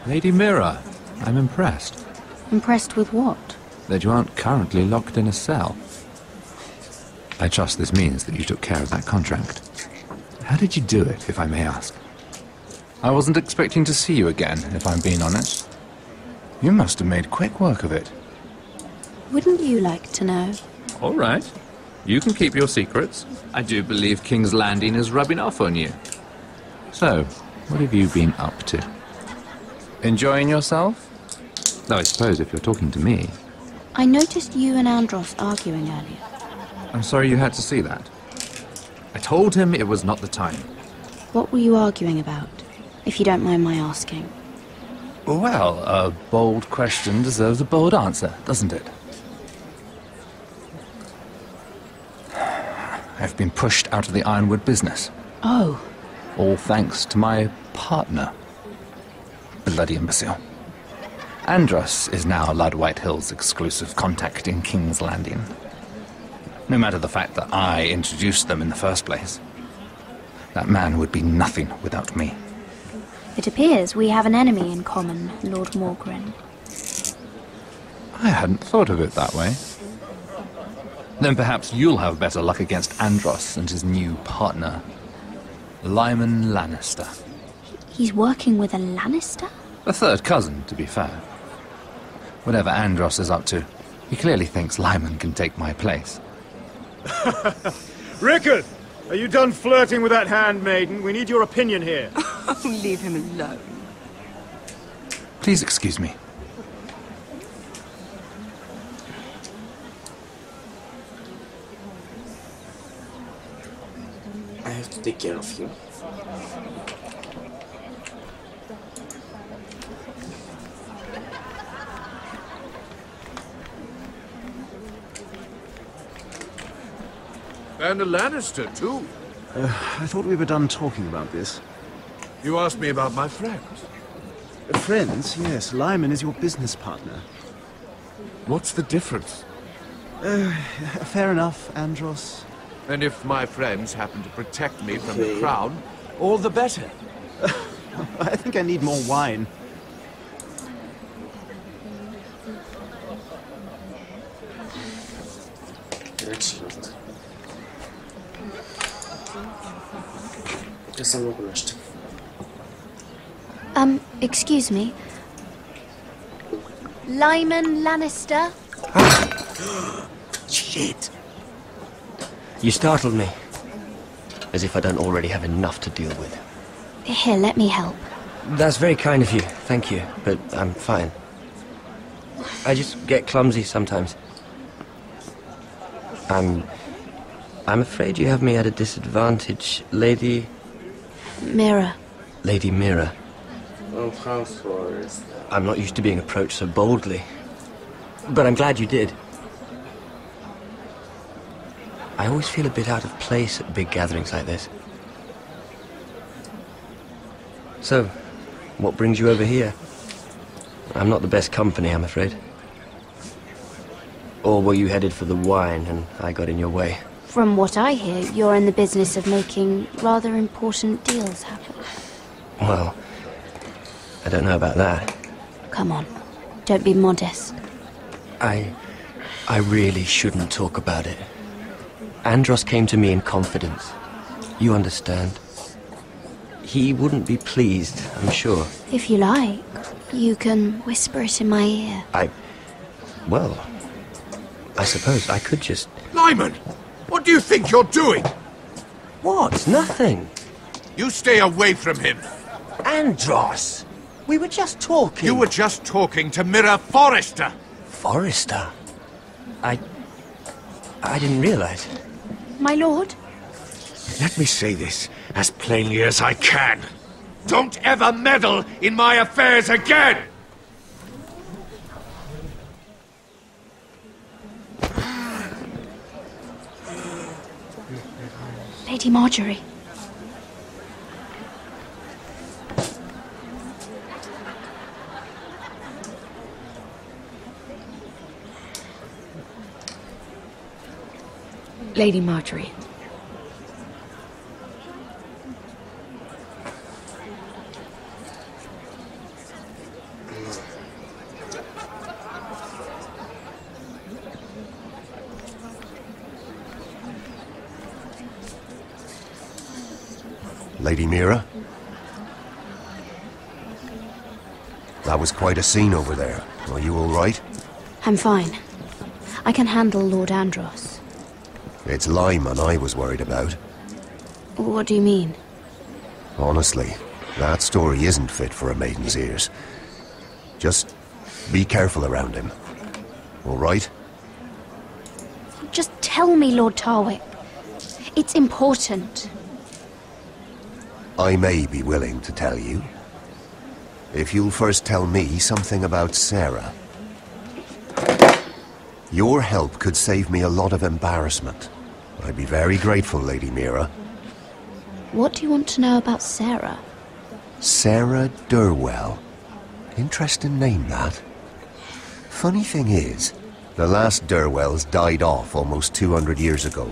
Lady Mira, I'm impressed. Impressed with what? That you aren't currently locked in a cell. I trust this means that you took care of that contract. How did you do it, if I may ask? I wasn't expecting to see you again, if I'm being honest. You must have made quick work of it. Wouldn't you like to know? All right. You can keep your secrets. I do believe King's Landing is rubbing off on you. So, what have you been up to? Enjoying yourself? Though I suppose if you're talking to me... I noticed you and Andros arguing earlier. I'm sorry you had to see that. I told him it was not the time. What were you arguing about, if you don't mind my asking? Well, a bold question deserves a bold answer, doesn't it? I've been pushed out of the ironwood business. Oh. All thanks to my partner. Bloody imbecile. Andros is now Lord Whitehill's exclusive contact in King's Landing. No matter the fact that I introduced them in the first place. That man would be nothing without me. It appears we have an enemy in common, Lord Morgren. I hadn't thought of it that way. Then perhaps you'll have better luck against Andros and his new partner, Lyman Lannister. He's working with a Lannister? A third cousin, to be fair. Whatever Andros is up to, he clearly thinks Lyman can take my place. Rickard! Are you done flirting with that handmaiden? We need your opinion here. Leave him alone. Please excuse me. I have to take care of you. And a Lannister, too. I thought we were done talking about this. You asked me about my friends. Friends? Yes. Lyman is your business partner. What's the difference? Fair enough, Andros. And if my friends happen to protect me from the crown, all the better. I think I need more wine. Excellent. Să nu cunoaște. Excuse me. Lyman Lannister? Shit. You startled me. As if I don't already have enough to deal with. Here, let me help. That's very kind of you, thank you, but I'm fine. I just get clumsy sometimes. I'm afraid you have me at a disadvantage, Lady... Mira. Lady Mira. Of how Forrester. I'm not used to being approached so boldly. But I'm glad you did. I always feel a bit out of place at big gatherings like this. So, what brings you over here? I'm not the best company, I'm afraid. Or were you headed for the wine and I got in your way? From what I hear, you're in the business of making rather important deals happen. Well, I don't know about that. Come on, don't be modest. I really shouldn't talk about it. Andros came to me in confidence. You understand? He wouldn't be pleased, I'm sure. If you like, you can whisper it in my ear. Well, I suppose I could just... Lyman! What do you think you're doing? What? Nothing. You stay away from him. Andros! We were just talking. You were just talking to Mira Forrester. Forrester? I didn't realize. My lord? Let me say this as plainly as I can. Don't ever meddle in my affairs again! Lady Marjorie. Lady Marjorie. Lady Mira? That was quite a scene over there. Are you all right? I'm fine. I can handle Lord Andros. It's Lyman I was worried about. What do you mean? Honestly, that story isn't fit for a maiden's ears. Just be careful around him. All right? Just tell me, Lord Tarwick. It's important. I may be willing to tell you. If you'll first tell me something about Sarah. Your help could save me a lot of embarrassment. I'd be very grateful, Lady Mira. What do you want to know about Sarah? Sarah Durwell. Interesting name, that. Funny thing is, the last Durwells died off almost 200 years ago.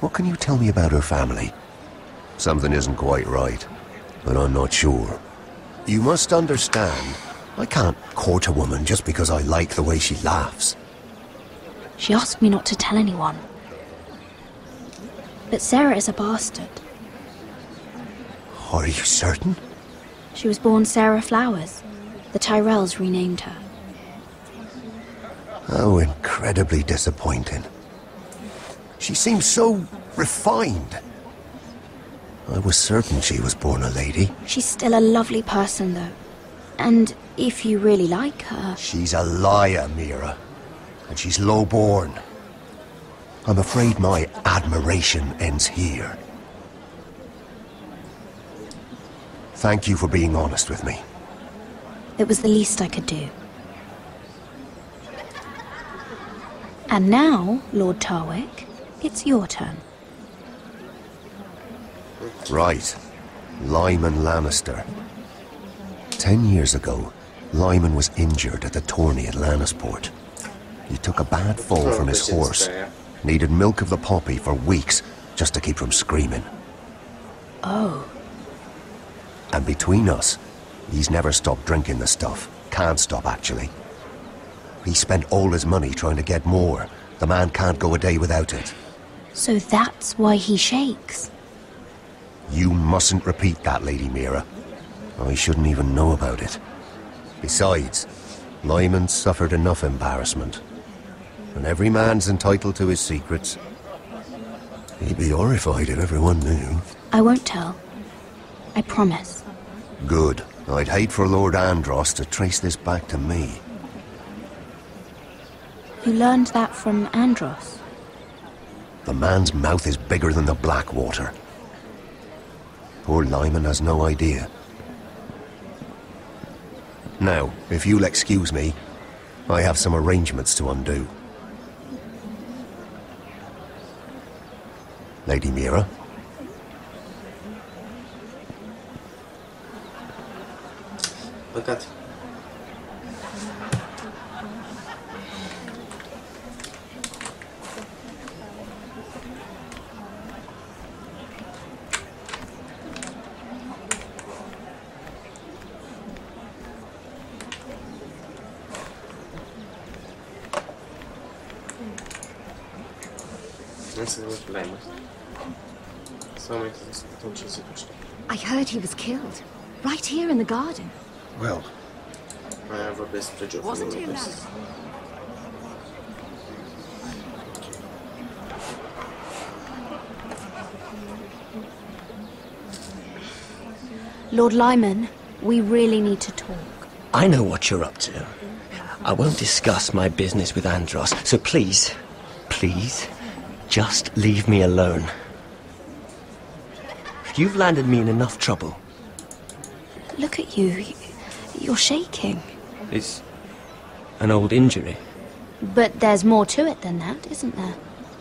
What can you tell me about her family? Something isn't quite right, but I'm not sure. You must understand, I can't court a woman just because I like the way she laughs. She asked me not to tell anyone. But Sarah is a bastard. Are you certain? She was born Sarah Flowers. The Tyrells renamed her. How incredibly disappointing. She seems so refined. I was certain she was born a lady. She's still a lovely person, though. And if you really like her... She's a liar, Mira. And she's low-born. I'm afraid my admiration ends here. Thank you for being honest with me. It was the least I could do. And now, Lord Tarwick, it's your turn. Right. Lyman Lannister. 10 years ago, Lyman was injured at the tourney at Lannisport. He took a bad fall from his horse. Needed milk of the poppy for weeks just to keep from screaming. Oh. And between us, he's never stopped drinking the stuff. Can't stop, actually. He spent all his money trying to get more. The man can't go a day without it. So that's why he shakes. You mustn't repeat that, Lady Mira. I shouldn't even know about it. Besides, Lyman suffered enough embarrassment. And every man's entitled to his secrets. He'd be horrified if everyone knew. I won't tell. I promise. Good. I'd hate for Lord Andros to trace this back to me. You learned that from Andros? The man's mouth is bigger than the Blackwater. Poor Lyman has no idea. Now, if you'll excuse me, I have some arrangements to undo. Lady Mira? Păcat. I heard he was killed. Right here in the garden. Well, Wasn't he allowed? Lord Lyman, we really need to talk. I know what you're up to. I won't discuss my business with Andros, so please, just leave me alone. You've landed me in enough trouble. Look at you. You're shaking. It's an old injury. But there's more to it than that, isn't there?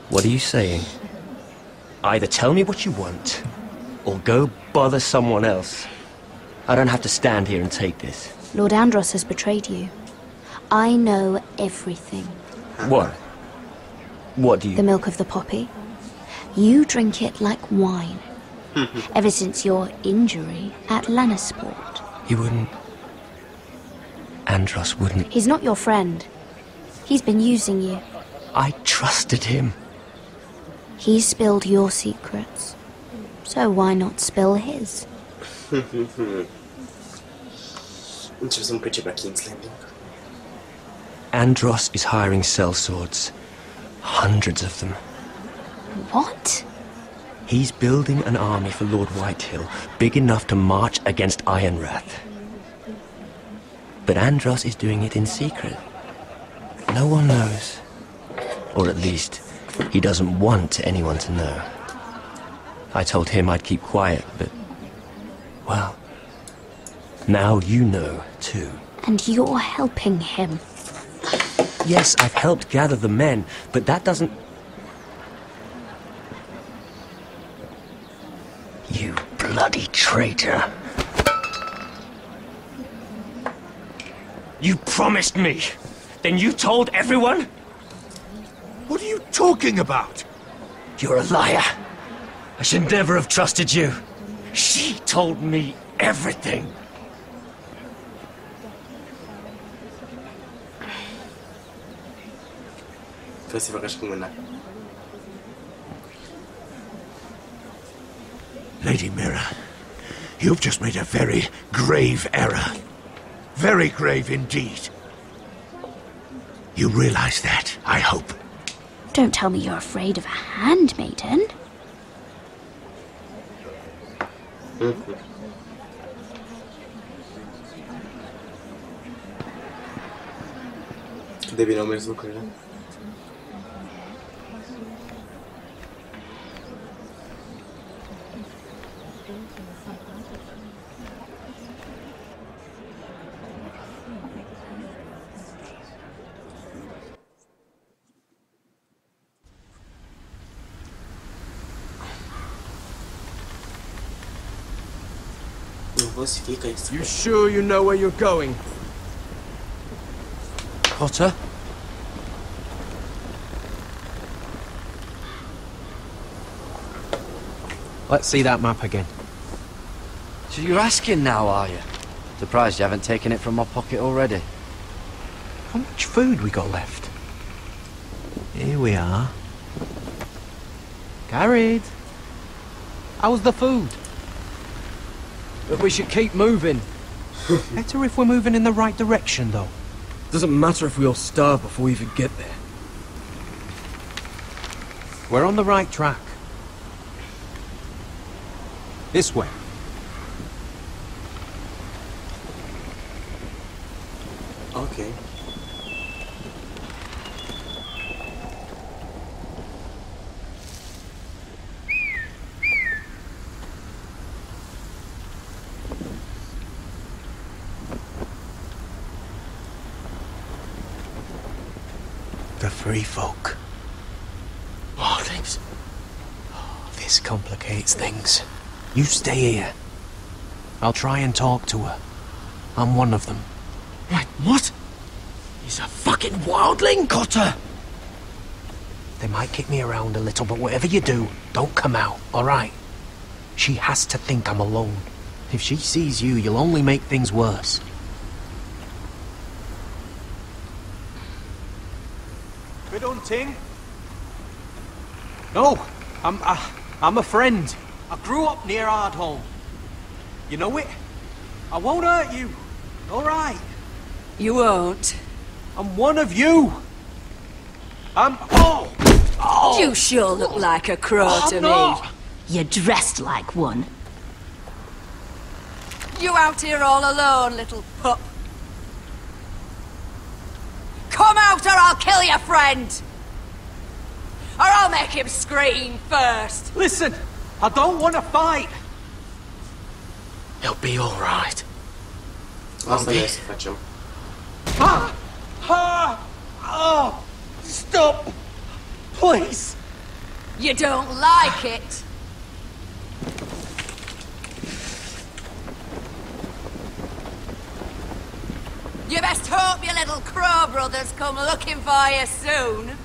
What are you saying? Either tell me what you want, or go bother someone else. I don't have to stand here and take this. Lord Andros has betrayed you. I know everything. What? What do you... The milk of the poppy. You drink it like wine. Ever since your injury at Lannisport. He wouldn't... Andros wouldn't... He's not your friend. He's been using you. I trusted him. He spilled your secrets. So why not spill his? Încep să nu pricep la King's Landing. Andros is hiring sellswords. Hundreds of them. What? He's building an army for Lord Whitehill, big enough to march against Ironrath. But Andros is doing it in secret. No one knows. Or at least, he doesn't want anyone to know. I told him I'd keep quiet, but... well... now you know, too. And you're helping him. Yes, I've helped gather the men, but that doesn't... You bloody traitor. You promised me! Then you told everyone? What are you talking about? You're a liar. I should never have trusted you. She told me everything. Fă să facă așa cu mâna. Lady Mira, you've just made a very grave error. Very grave indeed. You realize that, I hope. Don't tell me you're afraid of a handmaiden. Cât de bine au mers lucrurile. You sure you know where you're going? Potter? Let's see that map again. So you're asking now, are you? Surprised you haven't taken it from my pocket already. How much food we got left? Here we are. GARED! How's the food? But we should keep moving. Better if we're moving in the right direction, though. Doesn't matter if we all starve before we even get there. We're on the right track. This way. Okay. The free folk. Wildlings. This complicates things. You stay here. I'll try and talk to her. I'm one of them. Wait, what? He's a fucking wildling, Cotter! They might kick me around a little, but whatever you do, don't come out, alright? She has to think I'm alone. If she sees you, you'll only make things worse. Good hunting? No, I'm a friend. I grew up near Ardholm. You know it? I won't hurt you. All right. You won't. I'm one of you. Oh! You sure look like a crow to me. You're dressed like one. You out here all alone, little pup? Come out or I'll kill your friend! Or I'll make him scream first! Listen, I don't want to fight. He'll be all right. Asta ne să facem. Stop! Please! You don't like it? You best hope your little crow brothers come looking for you soon.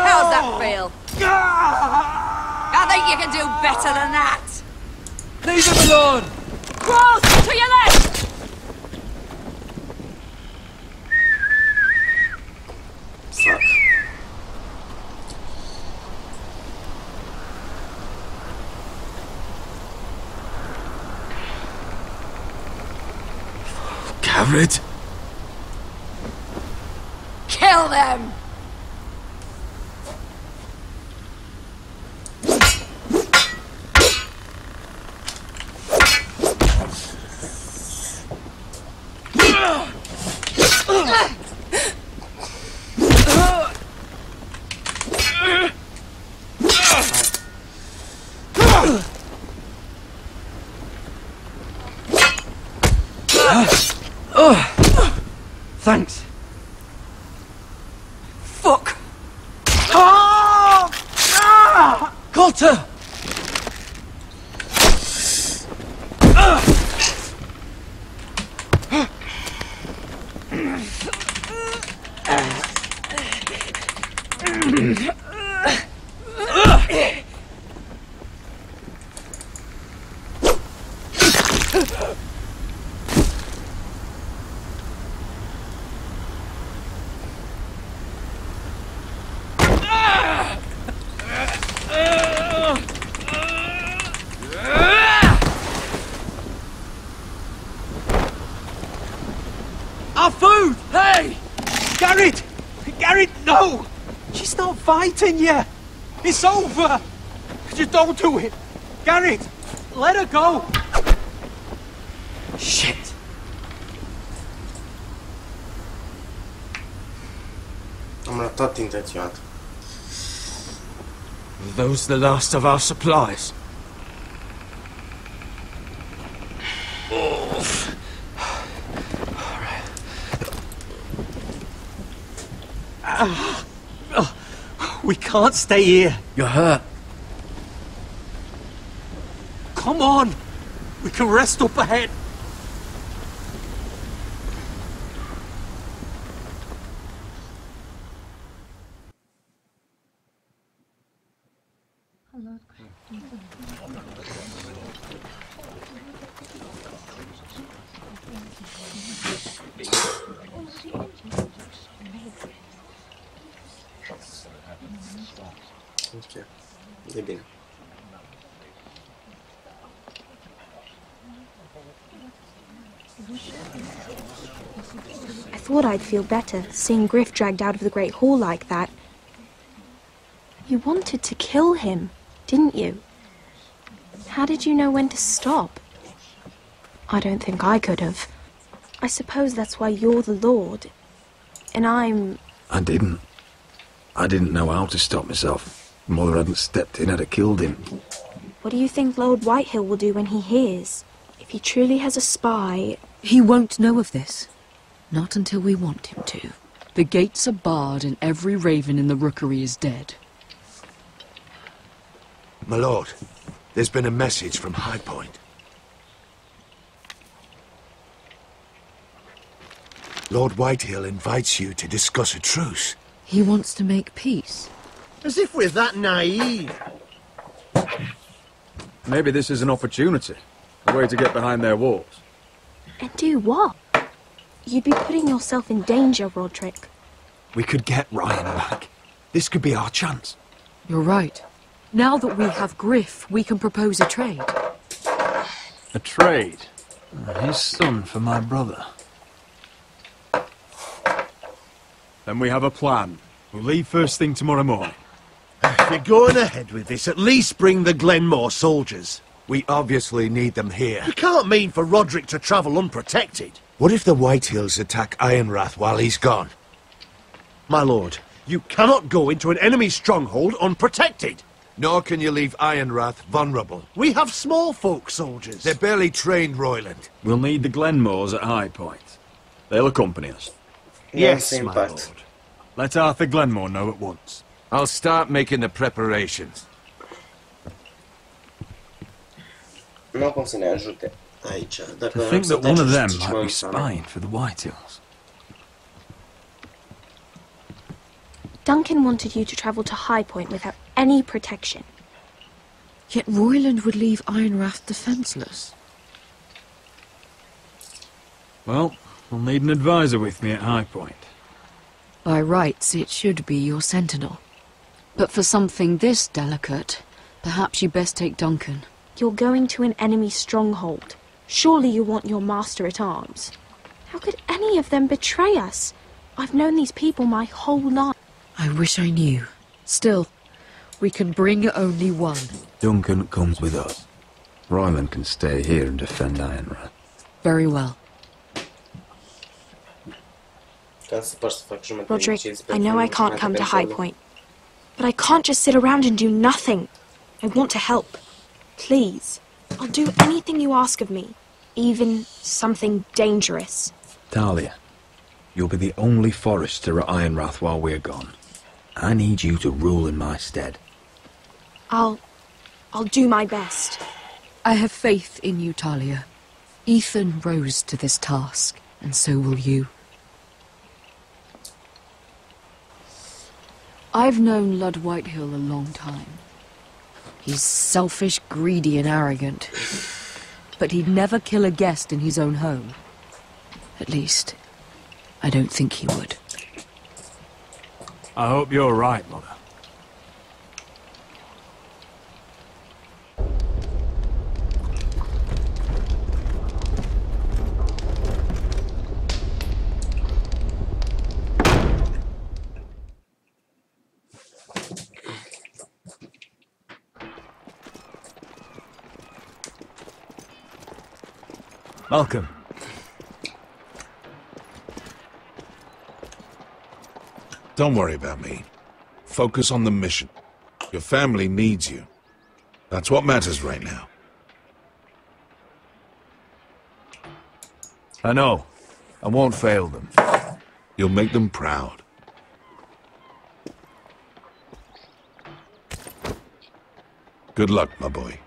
How's that feel? I think you can do better than that. Leave him alone! Crows, to your left! Fuck. Gared? Kill them! Thanks. Fuck! Cotter! Our food! Hey! Gared! Gared, no! She's not fighting yet! It's over! Just don't do it! Gared! Let her go! Shit! Am ratat intenționat. Are those the last of our supplies? We can't stay here. You're hurt. Come on! We can rest up ahead. Ok. E bine. I thought I'd feel better, seeing Griff dragged out of the Great Hall like that. You wanted to kill him, didn't you? How did you know when to stop? I don't think I could have. I suppose that's why you're the Lord, and I'm... I didn't know how to stop myself. Mother hadn't stepped in, I'd have killed him. What do you think Lord Whitehill will do when he hears? If he truly has a spy... He won't know of this. Not until we want him to. The gates are barred and every raven in the rookery is dead. My lord, there's been a message from High Point. Lord Whitehill invites you to discuss a truce. He wants to make peace. As if we're that naive. Maybe this is an opportunity. A way to get behind their walls. And do what? You'd be putting yourself in danger, Roderick. We could get Ryan back. This could be our chance. You're right. Now that we have Griff, we can propose a trade. A trade? His son for my brother. Then we have a plan. We'll leave first thing tomorrow morning. If you're going ahead with this, at least bring the Glenmore soldiers. We obviously need them here. You can't mean for Roderick to travel unprotected. What if the Whitehills attack Ironrath while he's gone? My lord, you cannot go into an enemy stronghold unprotected. Nor can you leave Ironrath vulnerable. We have small folk soldiers. They're barely trained, Royland. We'll need the Glenmores at High Point. They'll accompany us. Yes, my lord. Let Arthur Glenmore know at once. I'll start making the preparations. Nu au cum să ne ajute aici. Dacă To think that one of them might be spying for the Whitehills. Duncan wanted you to travel to High Point without any protection. Yet Royland would leave Ironrath defenseless. Well, I'll need an advisor with me at High Point. By rights, it should be your sentinel. But for something this delicate, perhaps you best take Duncan. You're going to an enemy stronghold. Surely you want your master at arms. How could any of them betray us? I've known these people my whole life. I wish I knew. Still, we can bring only one. Duncan comes with us. Ryland can stay here and defend Ironrath. Very well. Roderick, I know I can't come to High Point, but I can't just sit around and do nothing. I want to help. Please. I'll do anything you ask of me, even something dangerous. Talia, you'll be the only Forrester at Ironrath while we're gone. I need you to rule in my stead. I'll do my best. I have faith in you, Talia. Ethan rose to this task, and so will you. I've known Lud Whitehill a long time. He's selfish, greedy, and arrogant. But he'd never kill a guest in his own home. At least, I don't think he would. I hope you're right, Mother. Welcome. Don't worry about me. Focus on the mission. Your family needs you. That's what matters right now. I know. I won't fail them. You'll make them proud. Good luck, my boy.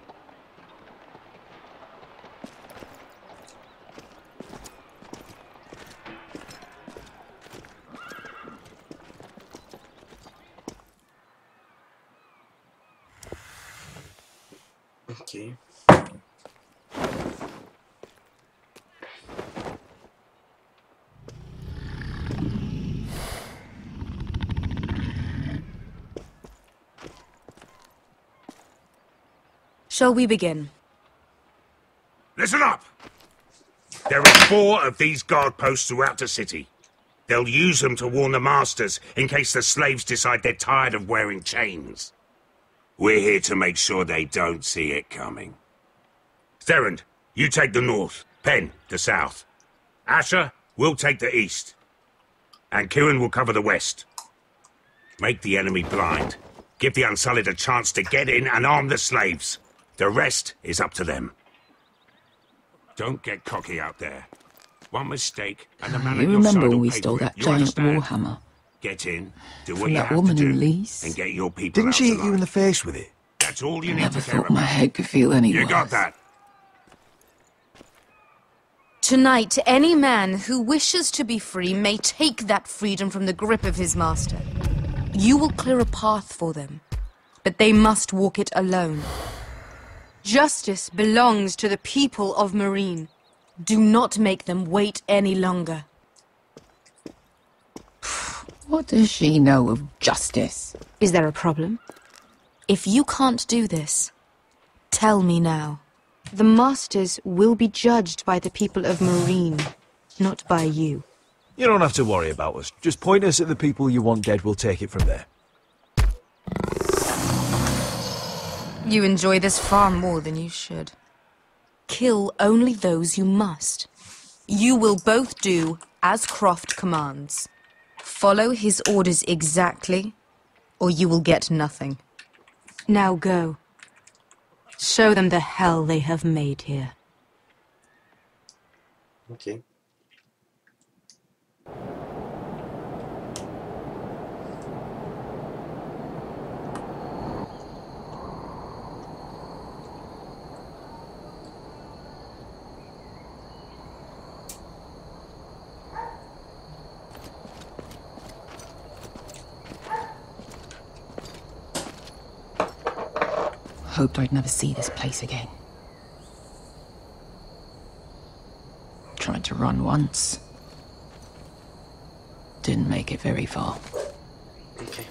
Okay. Shall we begin? Listen up! There are 4 of these guard posts throughout the city. They'll use them to warn the masters in case the slaves decide they're tired of wearing chains. We're here to make sure they don't see it coming. Therend, you take the north. Penn, the south. Asher, we'll take the east. And Kieran will cover the west. Make the enemy blind. Give the Unsullied a chance to get in and arm the slaves. The rest is up to them. Don't get cocky out there. One mistake, and the man You at your remember side when will we pay stole for it. that You giant understand? warhammer? Get in, do what From you that have to woman do, in Lee's? and get your people Didn't out she hit alive. you in the face with it? That's all you I need never to care thought my about. head could feel any You worse. got that? Tonight, any man who wishes to be free may take that freedom from the grip of his master. You will clear a path for them, but they must walk it alone. Justice belongs to the people of Marine. Do not make them wait any longer. What does she know of justice? Is there a problem? If you can't do this, tell me now. The masters will be judged by the people of Marine, not by you. You don't have to worry about us. Just point us at the people you want dead, we'll take it from there. You enjoy this far more than you should. Kill only those you must. You will both do as Croft commands. Follow his orders exactly, or you will get nothing. Now go. Show them the hell they have made here. Okay. Hoped I'd never see this place again. Tried to run once. Didn't make it very far. Okay.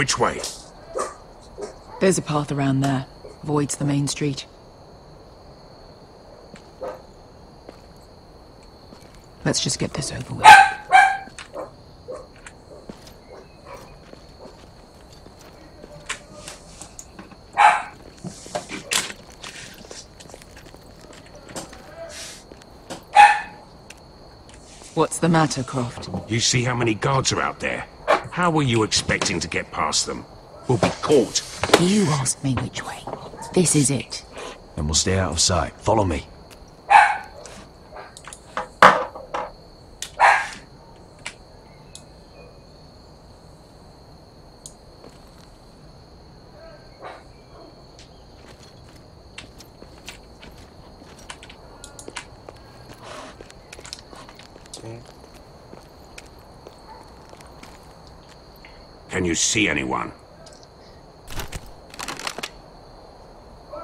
Which way? There's a path around there. Avoids the main street. Let's just get this over with. What's the matter, Croft? You see how many guards are out there? How were you expecting to get past them? We'll be caught. You asked me which way. This is it. Then we'll stay out of sight. Follow me. Can you see anyone?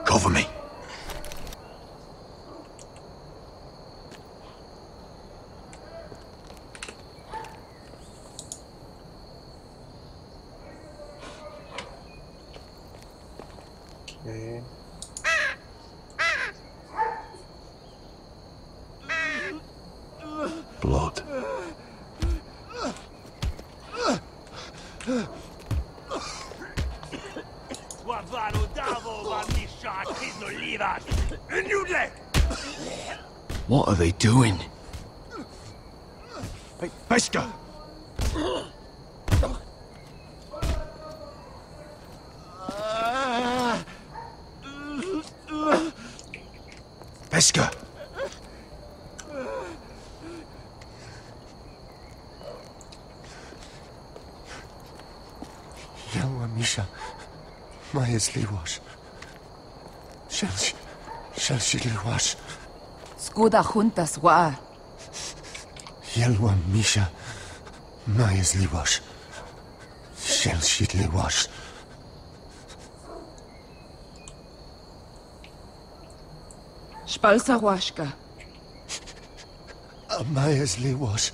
Cover me. Okay. Blood. What are they doing? Hey, Beskha! Beskha! Yelwa Misha, Maya's Liwash. Shelshi Liwash. Skuda juntas wa. Yelwa Misha, Maya's Liwash. Shelshi Liwash. Spalsa washka. Maya's Liwash.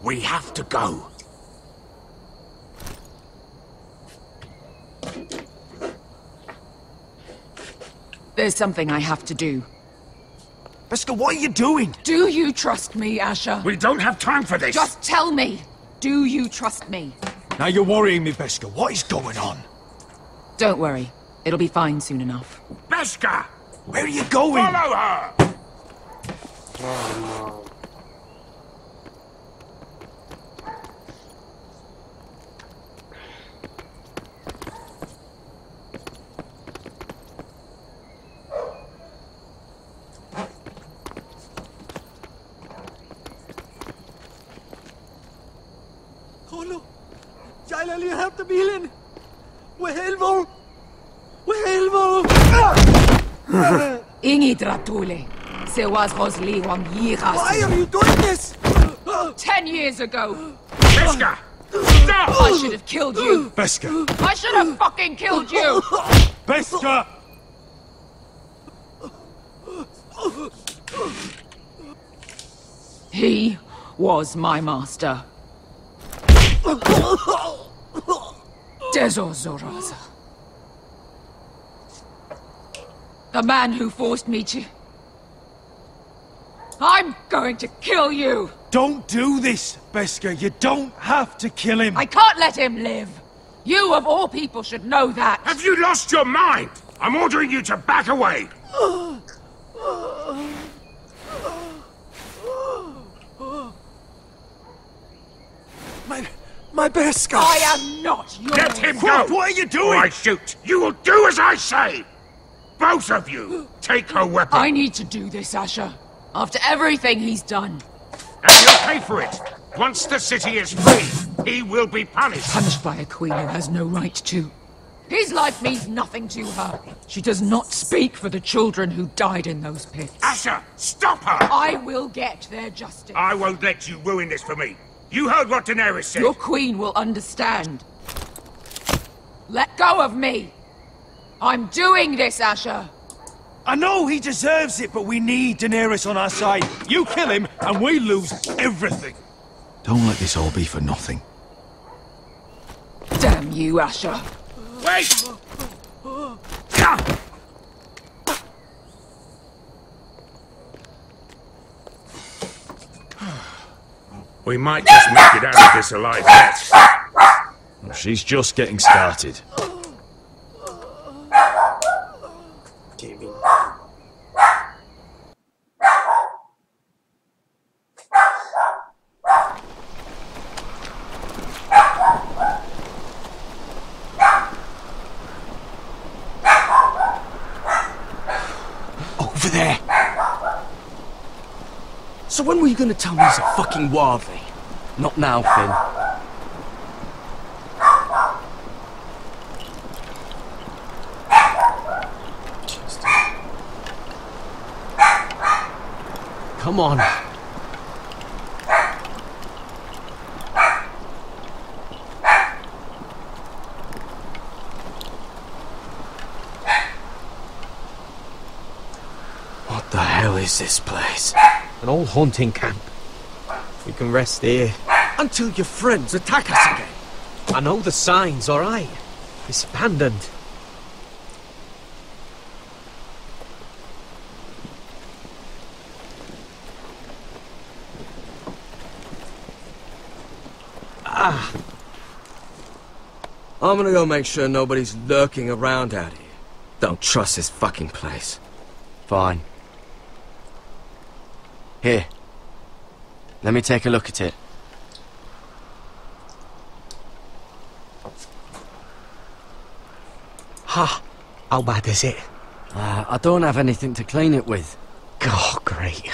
We have to go. There's something I have to do. Beskha, what are you doing? Do you trust me, Asher? We don't have time for this. Just tell me. Do you trust me? Now you're worrying me, Beskha. What is going on? Don't worry. It'll be fine soon enough. Beskha! Where are you going? Follow her! Oh, no. Jайлали have the bilin. Wehelvo. Wehelvo. Ingi dratule. Se was Rosli wam yiras. Why are you doing this? 10 years ago. Beskha! Stop! I should have killed you. Beskha! I should have fucking killed you. Beskha! He was my master. Dezozoraza. The man who forced me to... I'm going to kill you! Don't do this, Beskha. You don't have to kill him. I can't let him live! You, of all people, should know that! Have you lost your mind? I'm ordering you to back away! My Beskha! I am not yours! Let him go! What are you doing? Or I shoot! You will do as I say! Both of you! Take her weapon! I need to do this, Asher. After everything he's done. And you'll pay for it! Once the city is free, he will be punished! Punished by a queen who has no right to. His life means nothing to her. She does not speak for the children who died in those pits. Asher, stop her! I will get their justice. I won't let you ruin this for me. You heard what Daenerys said. Your queen will understand. Let go of me! I'm doing this, Asher! I know he deserves it, but we need Daenerys on our side. You kill him, and we lose everything. Don't let this all be for nothing. Damn you, Asher! Wait! We might just make it out of this alive yet. She's just getting started. Over there! So when were you gonna tell me he's a fucking wildling? Not now, Finn. Come on. What the hell is this place? An old hunting camp. We can rest here. Until your friends attack us again. I know the signs, alright? It's abandoned. I'm gonna go make sure nobody's lurking around out here. Don't trust this fucking place. Fine. Here. Let me take a look at it. Ha! How bad is it? I don't have anything to clean it with. Oh, great.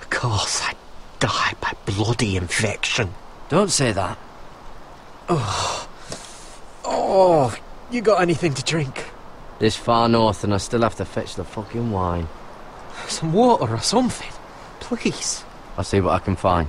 Of course, I died by bloody infection. Don't say that. Oh, you got anything to drink? This far north and I still have to fetch the fucking wine. Some water or something, please. I'll see what I can find.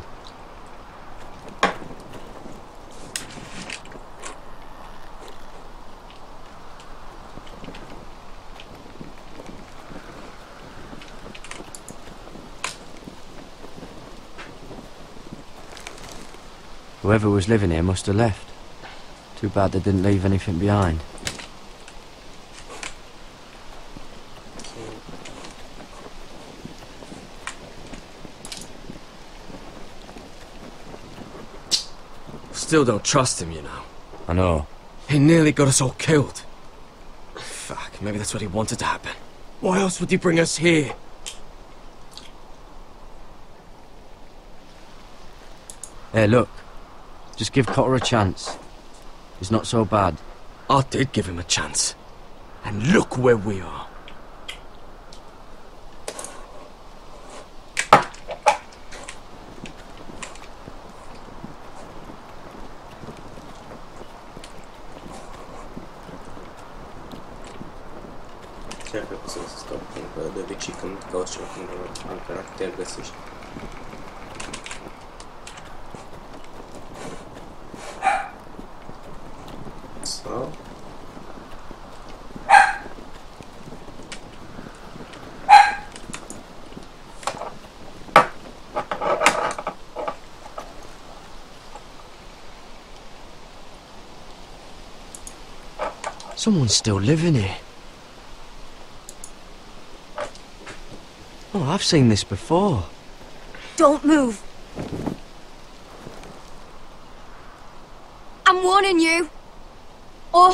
Whoever was living here must have left. Too bad they didn't leave anything behind. Still don't trust him, you know. I know. He nearly got us all killed. Fuck, maybe that's what he wanted to happen. Why else would he bring us here? Hey, look. Just give Cotter a chance. He's not so bad. I did give him a chance. And look where we are. Încearcă să stop, pentru că de obicei când cauți ceva cu un alt caracter găsești. Sau... Someone's still living here. Oh, I've seen this before. Don't move. I'm warning you. Or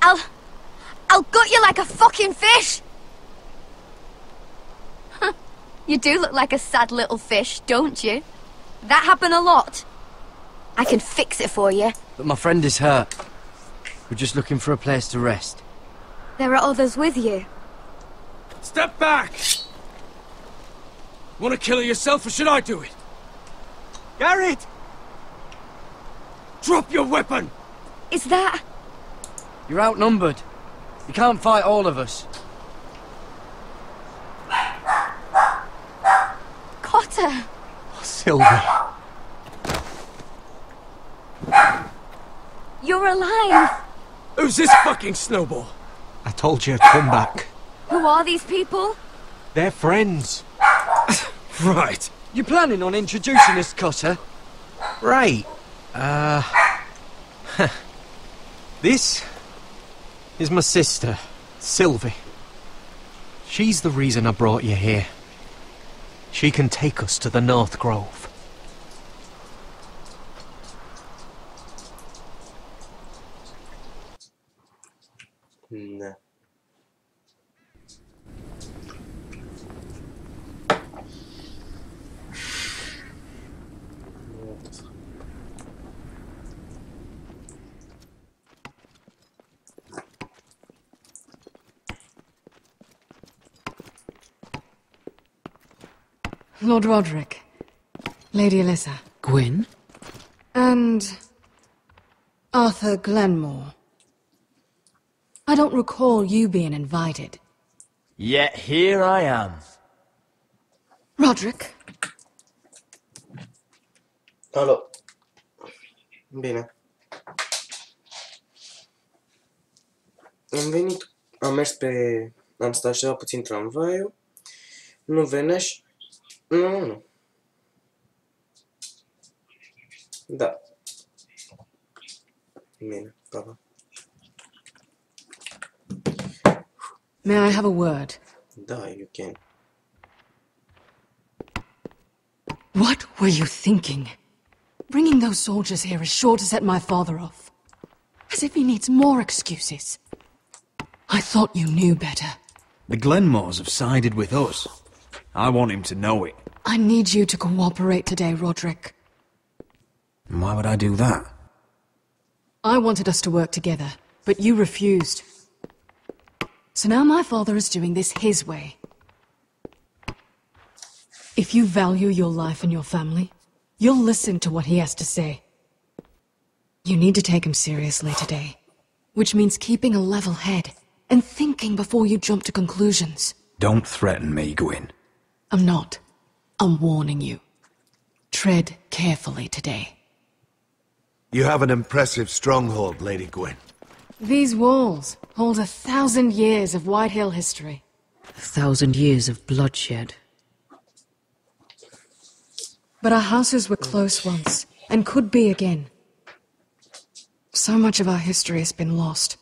I'll gut you like a fucking fish. You do look like a sad little fish, don't you? That happen a lot. I can fix it for you. But my friend is hurt. We're just looking for a place to rest. There are others with you. Step back! Want to kill her yourself, or should I do it? Garrett! Drop your weapon! Is that... You're outnumbered. You can't fight all of us. Cotter! Sylvie. You're alive! Who's this fucking snowball? I told you to come back. Who are these people? They're friends. Right. You planning on introducing this cutter? Right. This is my sister, Sylvie. She's the reason I brought you here. She can take us to the North Grove. No. Lord Roderick, Lady Alyssa. Gwyn? And Arthur Glenmore. I don't recall you being invited. Yet here I am. Roderick? Alo. Bine. Am venit, am mers pe... Am stat așa puțin tramvaiul. Nu venea și... Nu. Da. Bine, pa. May I have a word? Da, you can. What were you thinking? Bringing those soldiers here is sure to set my father off. As if he needs more excuses. I thought you knew better. The Glenmores have sided with us. I want him to know it. I need you to cooperate today, Roderick. And why would I do that? I wanted us to work together, but you refused. So now my father is doing this his way. If you value your life and your family, you'll listen to what he has to say. You need to take him seriously today, which means keeping a level head and thinking before you jump to conclusions. Don't threaten me, Gwyn. I'm not. I'm warning you. Tread carefully today. You have an impressive stronghold, Lady Gwyn. These walls hold 1,000 years of White Hill history. 1,000 years of bloodshed. But our houses were close once, and could be again. So much of our history has been lost.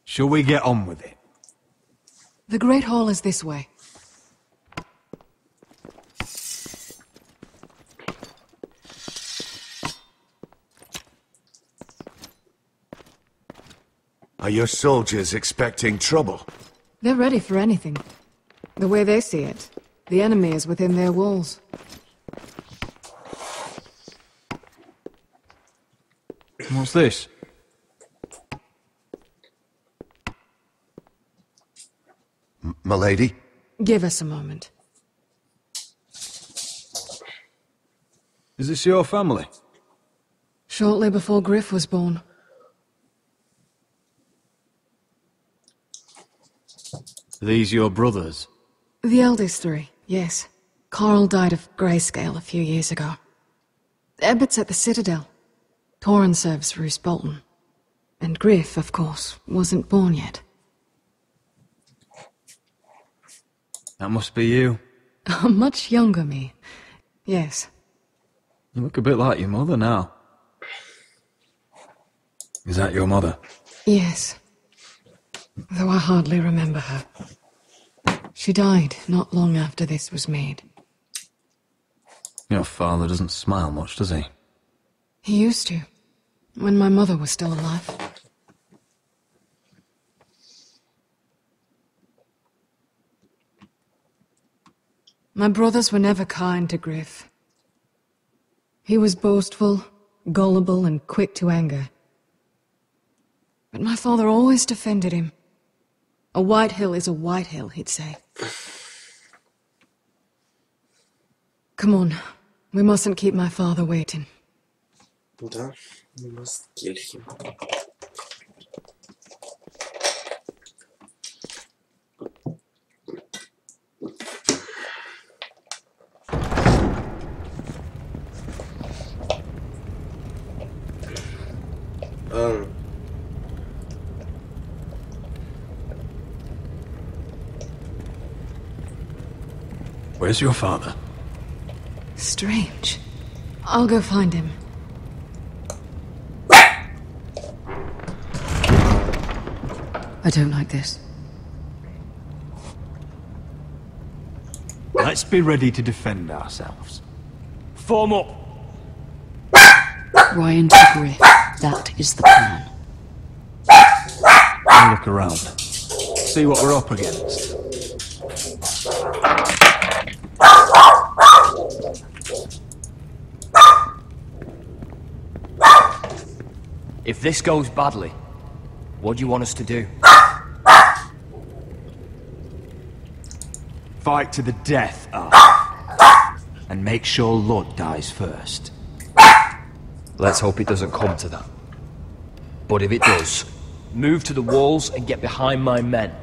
Shall we get on with it? The Great Hall is this way. Are your soldiers expecting trouble? They're ready for anything. The way they see it, the enemy is within their walls. What's this? My lady? Give us a moment. Is this your family? Shortly before Griff was born. Are these your brothers? The eldest three, yes. Carl died of grayscale a few years ago. Ebbett's at the Citadel. Torrin serves Roose Bolton. And Griff, of course, wasn't born yet. That must be you. A much younger me. Yes. You look a bit like your mother now. Is that your mother? Yes. Though I hardly remember her. She died not long after this was made. Your father doesn't smile much, does he? He used to, when my mother was still alive. My brothers were never kind to Griff. He was boastful, gullible, and quick to anger. But my father always defended him. A White Hill is a White Hill, he'd say. Come on, we mustn't keep my father waiting. Da, we must kill him. Where's your father? Strange. I'll go find him. I don't like this. Let's be ready to defend ourselves. Form up! Ryan to Griff. That is the plan. I'll look around. See what we're up against. If this goes badly, what do you want us to do? Fight to the death, and make sure Lud dies first. Let's hope it doesn't come to that. But if it does, move to the walls and get behind my men.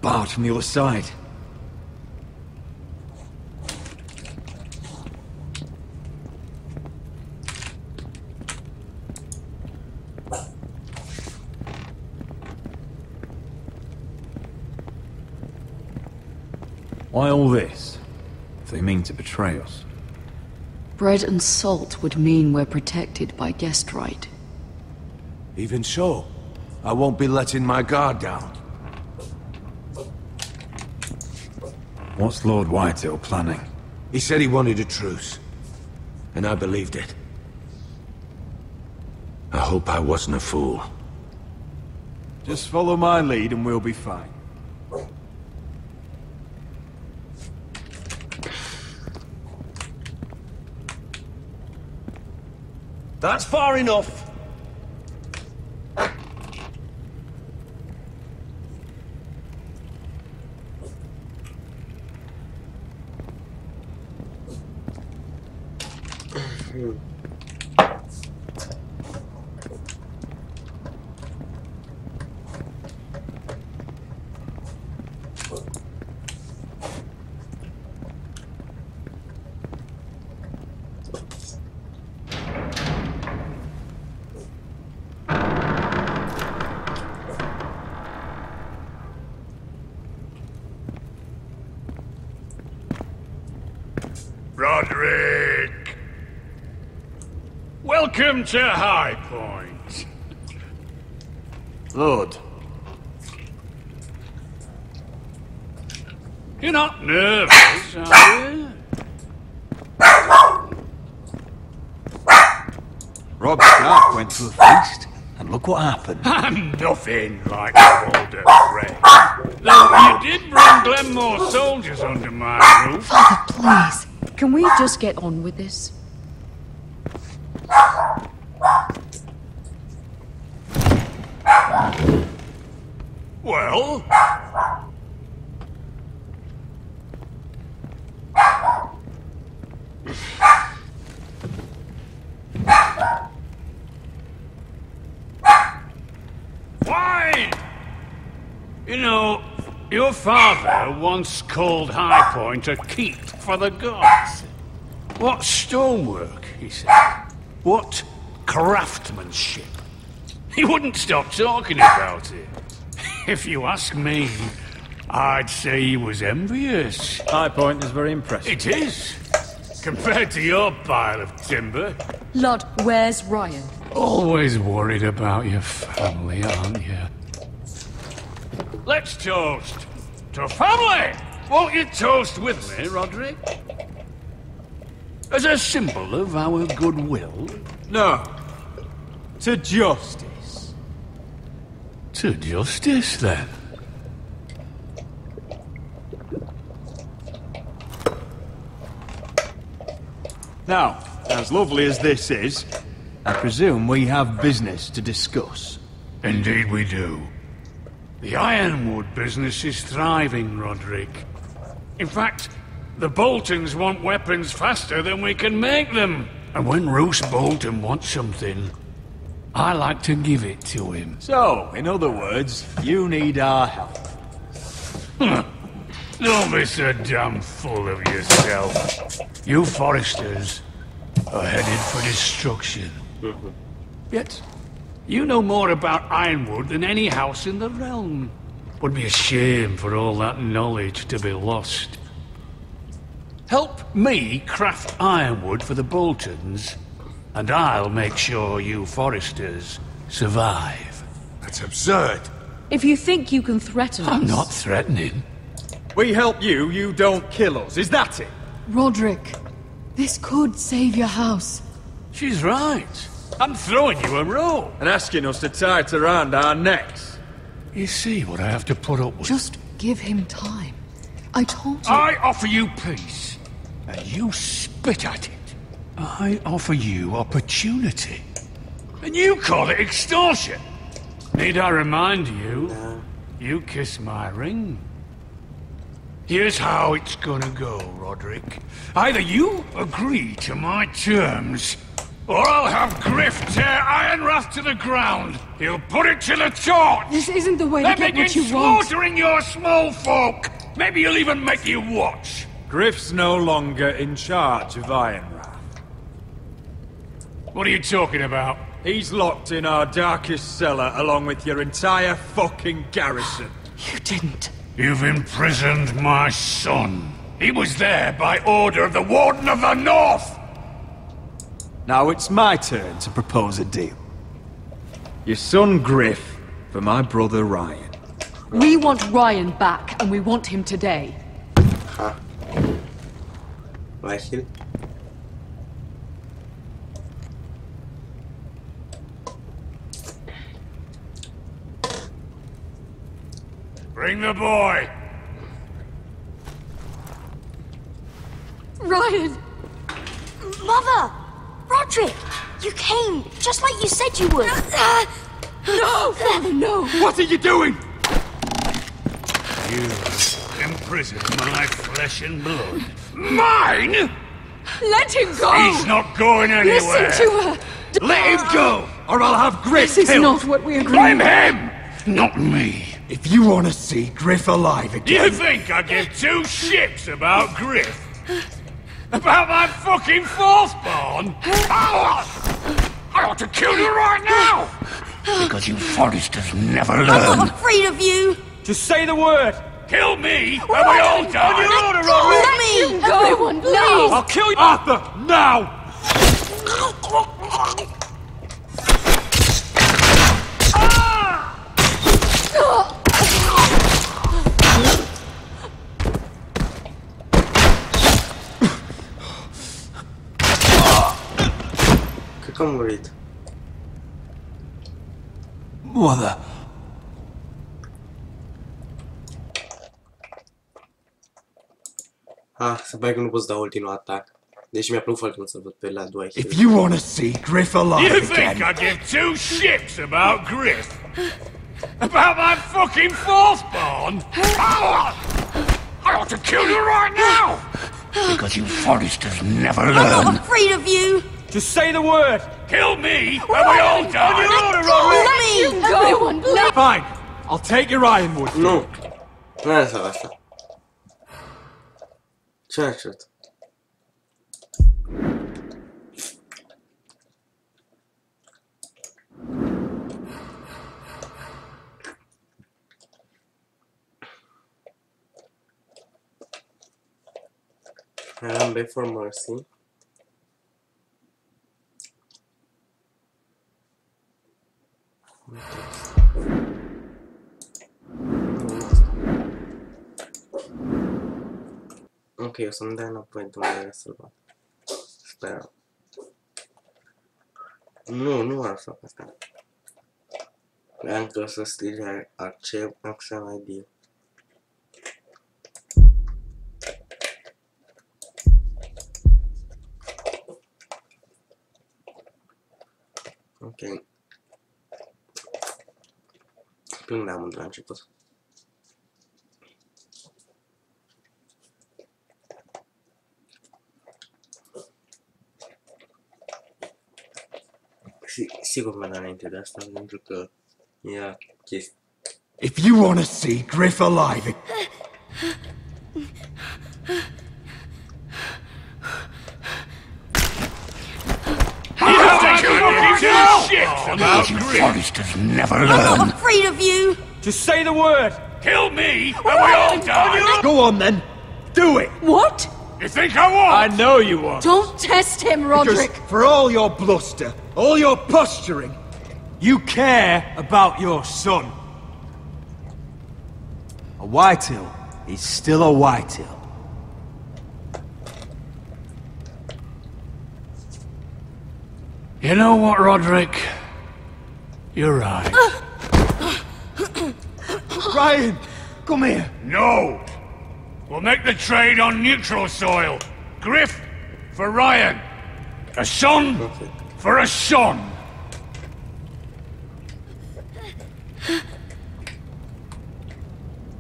Barred from the other side. Why all this? If they mean to betray us. Bread and salt would mean we're protected by guest right. Even so, I won't be letting my guard down. What's Lord Whitehill planning? He said he wanted a truce, and I believed it. I hope I wasn't a fool. Just follow my lead and we'll be fine. That's far enough. Roderick! Welcome to High Point. Lord. You're not nervous, are you? Rob Stark went to a feast, and look what happened. I'm nothing like Walder Frey. Though you did bring Glenmore soldiers under my roof. Father, please. Can we just get on with this? Well? Why? You know, your father once called High Point a keep for the gods. What stonework, he said. What craftsmanship. He wouldn't stop talking about it. If you ask me, I'd say he was envious. High Point is very impressive. It is. Compared to your pile of timber. Lord, where's Ryan? Always worried about your family, aren't you? Let's toast to family! Won't you toast with me, Roderick? As a symbol of our goodwill? No. To justice. To justice, then. Now, as lovely as this is, I presume we have business to discuss. Indeed we do. The ironwood business is thriving, Roderick. In fact, the Boltons want weapons faster than we can make them. And when Roose Bolton wants something, I like to give it to him. So, in other words, you need our help. Don't be so damn full of yourself. You Forresters are headed for destruction. Yet, you know more about Ironwood than any house in the realm. Would be a shame for all that knowledge to be lost. Help me craft ironwood for the Boltons, and I'll make sure you Forresters survive. That's absurd. If you think you can threaten us... I'm not threatening. We help you, you don't kill us. Is that it? Roderick, this could save your house. She's right. I'm throwing you a rope. And asking us to tie it around our necks. You see what I have to put up with? Just give him time. I told you... I offer you peace, and you spit at it. I offer you opportunity, and you call it extortion. Need I remind you? You kiss my ring. Here's how it's gonna go, Roderick. Either you agree to my terms, or I'll have Griff tear Ironwrath to the ground. He'll put it to the torch. This isn't the way to get what you want. Slaughtering your small folk. Maybe he'll even make you watch. Griff's no longer in charge of Ironwrath. What are you talking about? He's locked in our darkest cellar along with your entire fucking garrison. You didn't. You've imprisoned my son. He was there by order of the Warden of the North. Now it's my turn to propose a deal. Your son Griff for my brother Ryan. We want Ryan back, and we want him today. Michael? Bring the boy. Ryan! Mother! Roderick! You came, just like you said you would. No! Father, no! What are you doing? You imprison my flesh and blood. Mine? Let him go! He's not going anywhere. Listen to her! Let him go, or I'll have Griff This is killed. not what we agreed. Blame him, not me. If you want to see Griff alive again... You think I give two shits about Griff? About my fucking fourthborn? I ought to kill you right now! Because you Forresters never learn. I'm not afraid of you. Just say the word. Kill me, and we all die. On your order, Let me go. Everyone, please. No. I'll kill you, Arthur, now! Cred că a murit. Mother. Se pare că nu pot să dau ultimul atac. Deci mi-a plăcut foarte mult să văd pe la 2. If you want to see Griff alive You think again... I give two shits about Griff? About my fucking fourthborn? I ought to kill you right now! Because you Forresters never I'm learn. not afraid of you. Just say the word. Kill me, and we all die. On your order, Roderick. Let me go. Everyone, please. Fine. I'll take your ironwood. Nu. Nu era să asta. Ce a cerut? Eram Beg for Mercy. Ok, o să-mi dai înapoi de unde era să-l bat. Sper. Nu ar fac asta. Vreau că o să scrie Action ID. Ok. Când am la început. Sigur mă dă înainte de asta, pentru că era chestia. If you want to see Griff alive... Forresters never I'm learn. not afraid of you! Just say the word! Kill me, and we all die! Go on then! Do it! What? You think I won't? I know you won't! Don't test him, Roderick! Because for all your bluster, all your posturing, you care about your son. A whitetail is still a whitetail. You know what, Roderick? You're right. Ryan, come here. No! We'll make the trade on neutral soil. Griff for Ryan. A son for a son.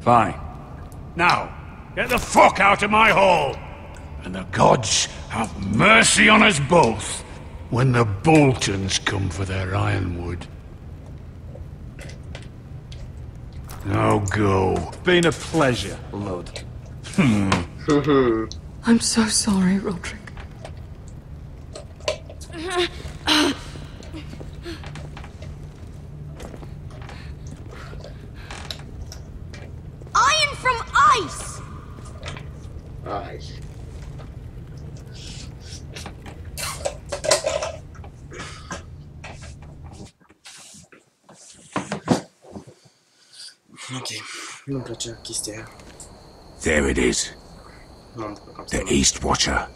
Fine. Now, get the fuck out of my hall. And the gods have mercy on us both when the Boltons come for their ironwood. Now go. It's been a pleasure, Lord. I'm so sorry, Roderick. Iron from ice! Ice. Ok, nu-mi plăcea chestia aia. There it is. The East Watcher.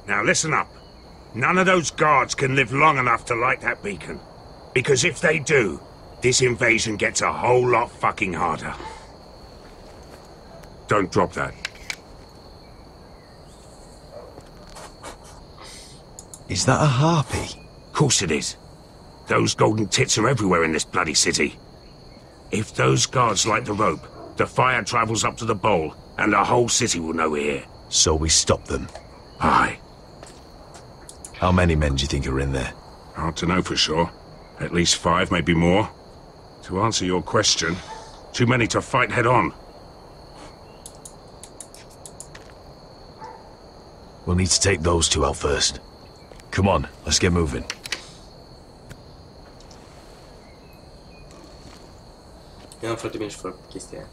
Now listen up. None of those guards can live long enough to light that beacon. Because if they do, this invasion gets a whole lot fucking harder. Don't drop that. Is that a harpy? Of course it is. Those golden tits are everywhere in this bloody city. If those guards light the rope, the fire travels up to the bowl, and the whole city will know we're here. So we stop them? Aye. How many men do you think are in there? Hard to know for sure. At least 5, maybe more. To answer your question, too many to fight head on. We'll need to take those 2 out first. Come on, let's get moving. Eu foarte bine și fără chestia aia.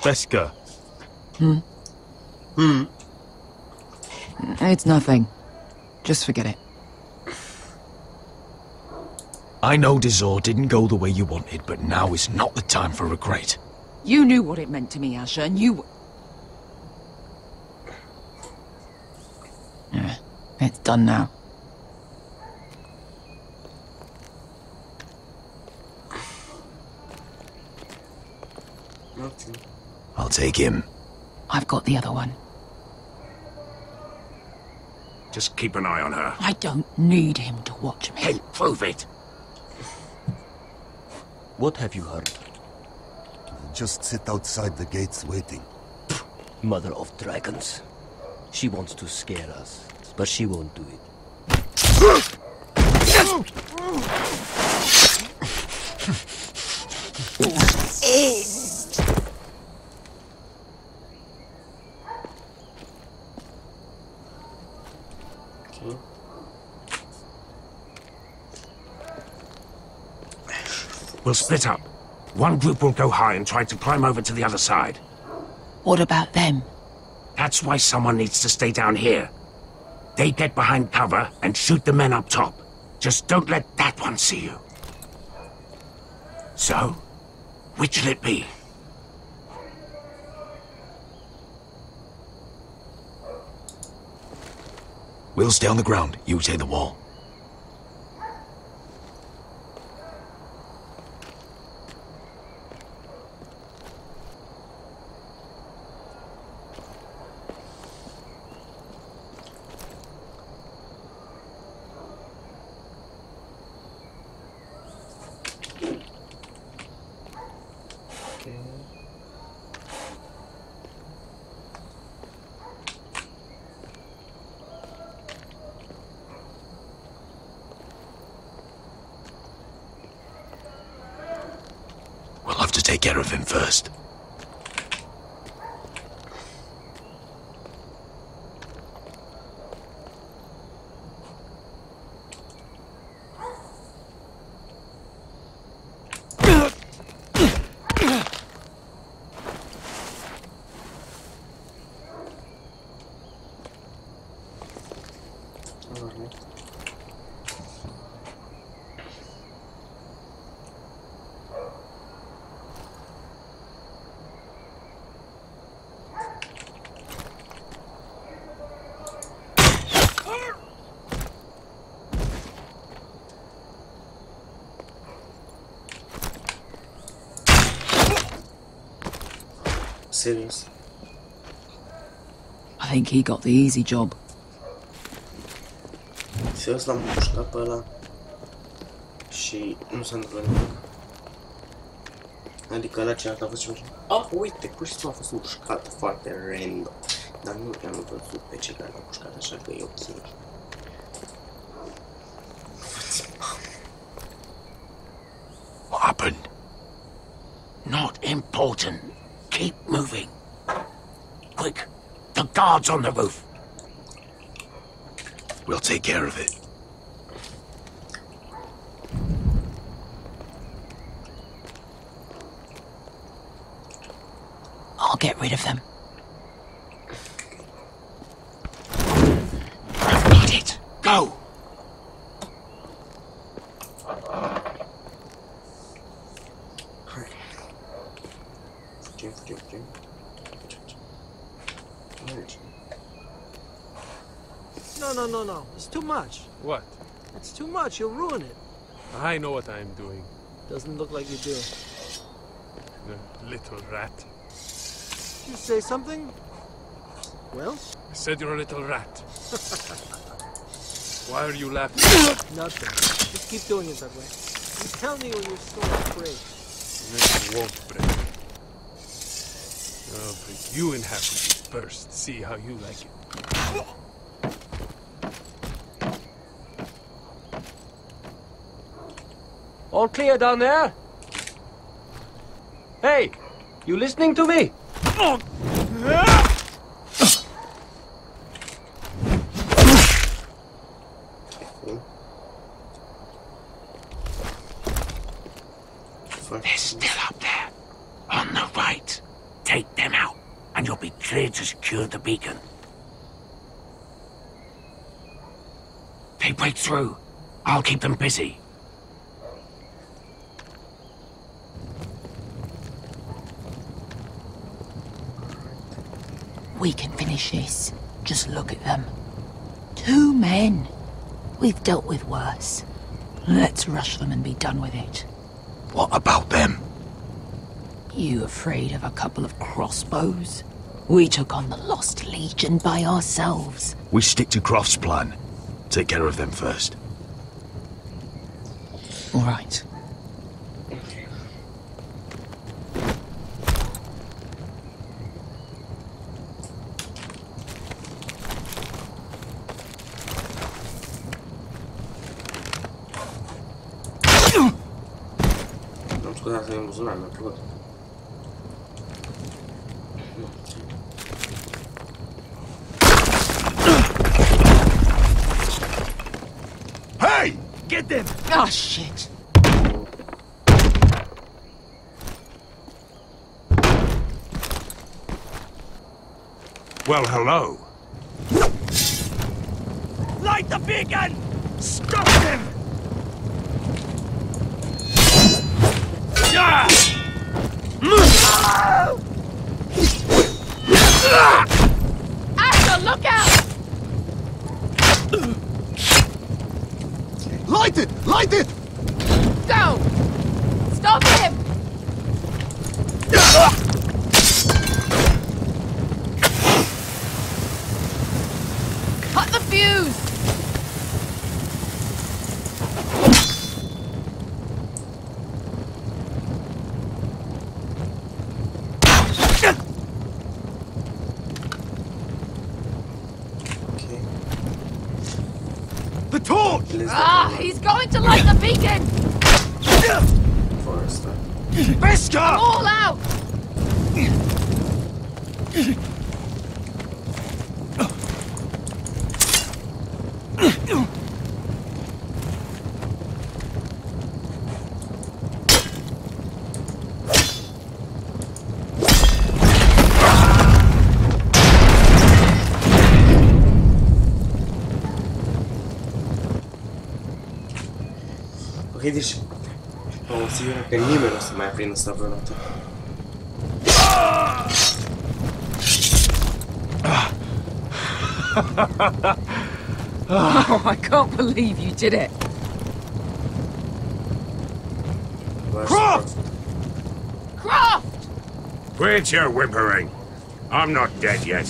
Vesca. It's nothing. Just forget it. I know Dizor didn't go the way you wanted, but now is not the time for regret. You knew what it meant to me, Asher, and you... It's done now. I'll take him. I've got the other one. Just keep an eye on her. I don't need him to watch me. Hey, prove it! What have you heard? Just sit outside the gates waiting. Mother of dragons. She wants to scare us, but she won't do it. We'll split up. One group will go high and try to climb over to the other side. What about them? That's why someone needs to stay down here. They get behind cover and shoot the men up top. Just don't let that one see you. So, which'll it be? We'll stay on the ground. You take the wall. We'll have to take care of him first. Serious? I think he got the easy job. Serios l-am pușcat pe ăla și nu s-a întâmplat nimic. Adică ăla celălalt a fost ceva. Ah, uite, pur și simplu a fost împușcat foarte random. Dar nu i-am văzut pe cei care l-au pușcat, așa că e ok. What happened? Not important. Keep moving. Quick, the guard's on the roof. We'll take care of it. I'll get rid of them. I've got it. Go! No. It's too much. What? It's too much. You'll ruin it. I know what I'm doing. Doesn't look like you do. The little rat. You say something? Well? I said you're a little rat. Why are you laughing? Nothing. Just keep doing it that way. You tell me when your sword breaks. It won't break. I'll break you in half first. See how you like it. All clear down there? Hey, you listening to me? They're still up there. On the right. Take them out, and you'll be clear to secure the beacon. They break through. I'll keep them busy. We can finish this. Just look at them. 2 men. We've dealt with worse. Let's rush them and be done with it. What about them? You afraid of a couple of crossbows? We took on the Lost Legion by ourselves. We stick to Croft's plan. Take care of them first. All right. Scuzați, în buzunar, mi-a plăcut. Hey! Get them! Ah, shit! Well, hello. Light the beacon! Stop them! Asher, look out! Light it! Light it! Go! Stop him! Cut the fuse! The torch! Ah, he's going to light the beacon! Forrester. Vesca! I'm all out! Ok, deci am sigură că nimeni nu o să mai aprindă asta vreodată. Oh, I can't believe you did it. Croft! Quit your whimpering. I'm not dead yet.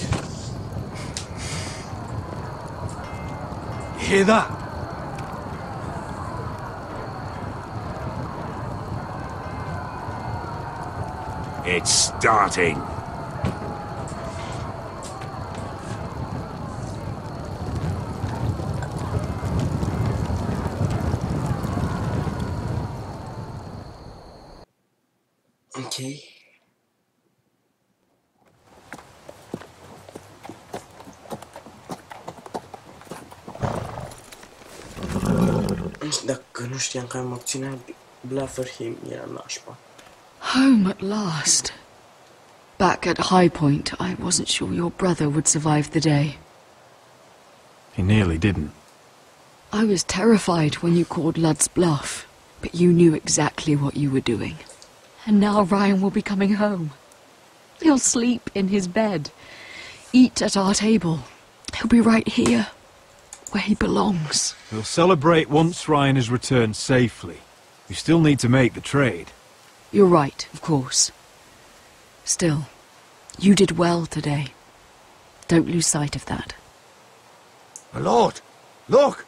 You hear that? It's starting. Ok. Dacă nu știam că am obținut Bluffer him, era nașpa. Home at last. Back at High Point, I wasn't sure your brother would survive the day. He nearly didn't. I was terrified when you called Ludd's bluff, but you knew exactly what you were doing. And now Ryan will be coming home. He'll sleep in his bed, eat at our table. He'll be right here, where he belongs. We'll celebrate once Ryan has returned safely. We still need to make the trade. You're right, of course. Still, you did well today. Don't lose sight of that. My lord, look!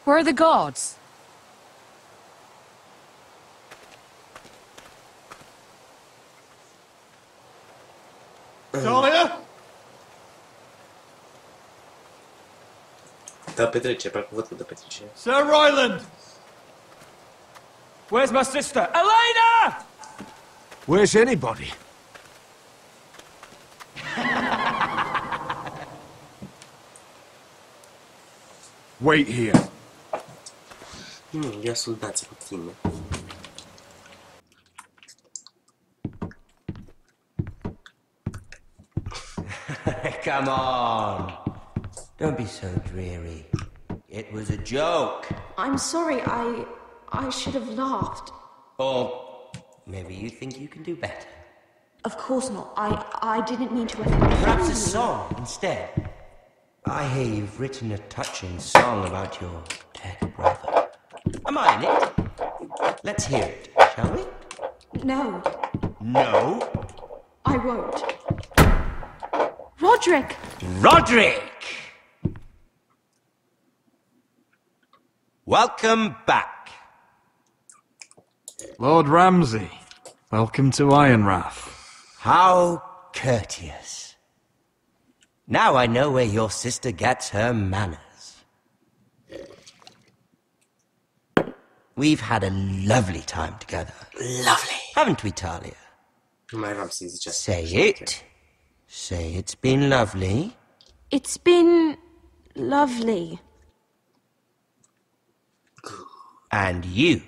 Where are the guards? Talia? Da petrece, parcă văd că da petrece. Sir Ryland! Where's my sister? Elena! Where's anybody? Wait here. Ia soldații cu tine. Come on. Don't be so dreary. It was a joke. I'm sorry, I should have laughed. Or maybe you think you can do better. Of course not. I didn't mean to offend you. Perhaps a song instead. I hear you've written a touching song about your dead brother. Am I in it? Let's hear it, shall we? No, No? I won't. Roderick! Roderick! Welcome back. Lord Ramsay, welcome to Ironrath. How courteous. Now I know where your sister gets her manners. We've had a lovely time together. Lovely. Haven't we, Talia? Mai eram să-i zice asta. Say it. Say it's been lovely. It's been lovely. And you.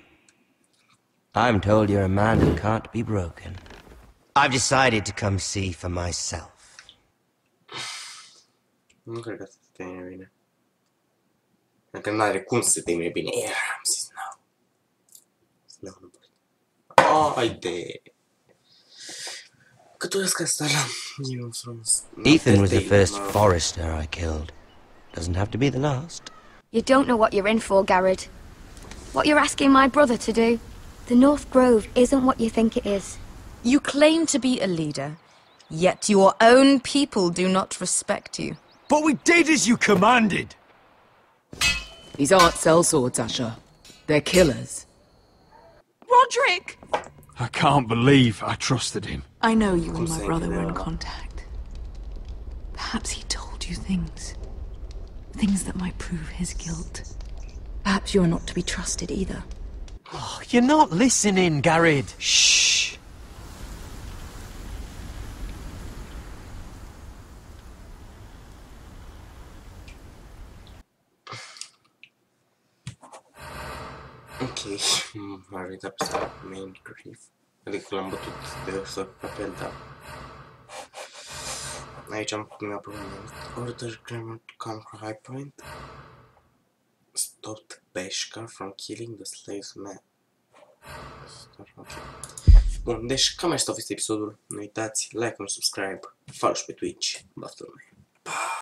I'm told you're a man who can't be broken. I've decided to come see for myself. Nu cred că se termine bine. Dacă n-are cum să se termine bine. Am zis no. Nu pot. Haide. Că doresc asta la Game of Thrones. Ethan was the first Forrester I killed. Doesn't have to be the last. You don't know what you're in for, Gared. What you're asking my brother to do. The North Grove isn't what you think it is. You claim to be a leader, yet your own people do not respect you. But we did as you commanded! These aren't sellswords, Asher. They're killers. Roderick! I can't believe I trusted him. I know you and my brother were in contact. Perhaps he told you things. Things that might prove his guilt. Perhaps you're not to be trusted either. Oh, you're not listening, Gared. Shh. Ok, m-a uitat pe main grief. Adică l-am bătut de să papel, da. Aici am primit probleme. Order Gamerul to come from High Point. Stopped Beshka from killing the slaves man. Okay. Bun, deci cam asta a fost episodul. Nu uitați, like and subscribe, follow și pe Twitch. Bafta lume.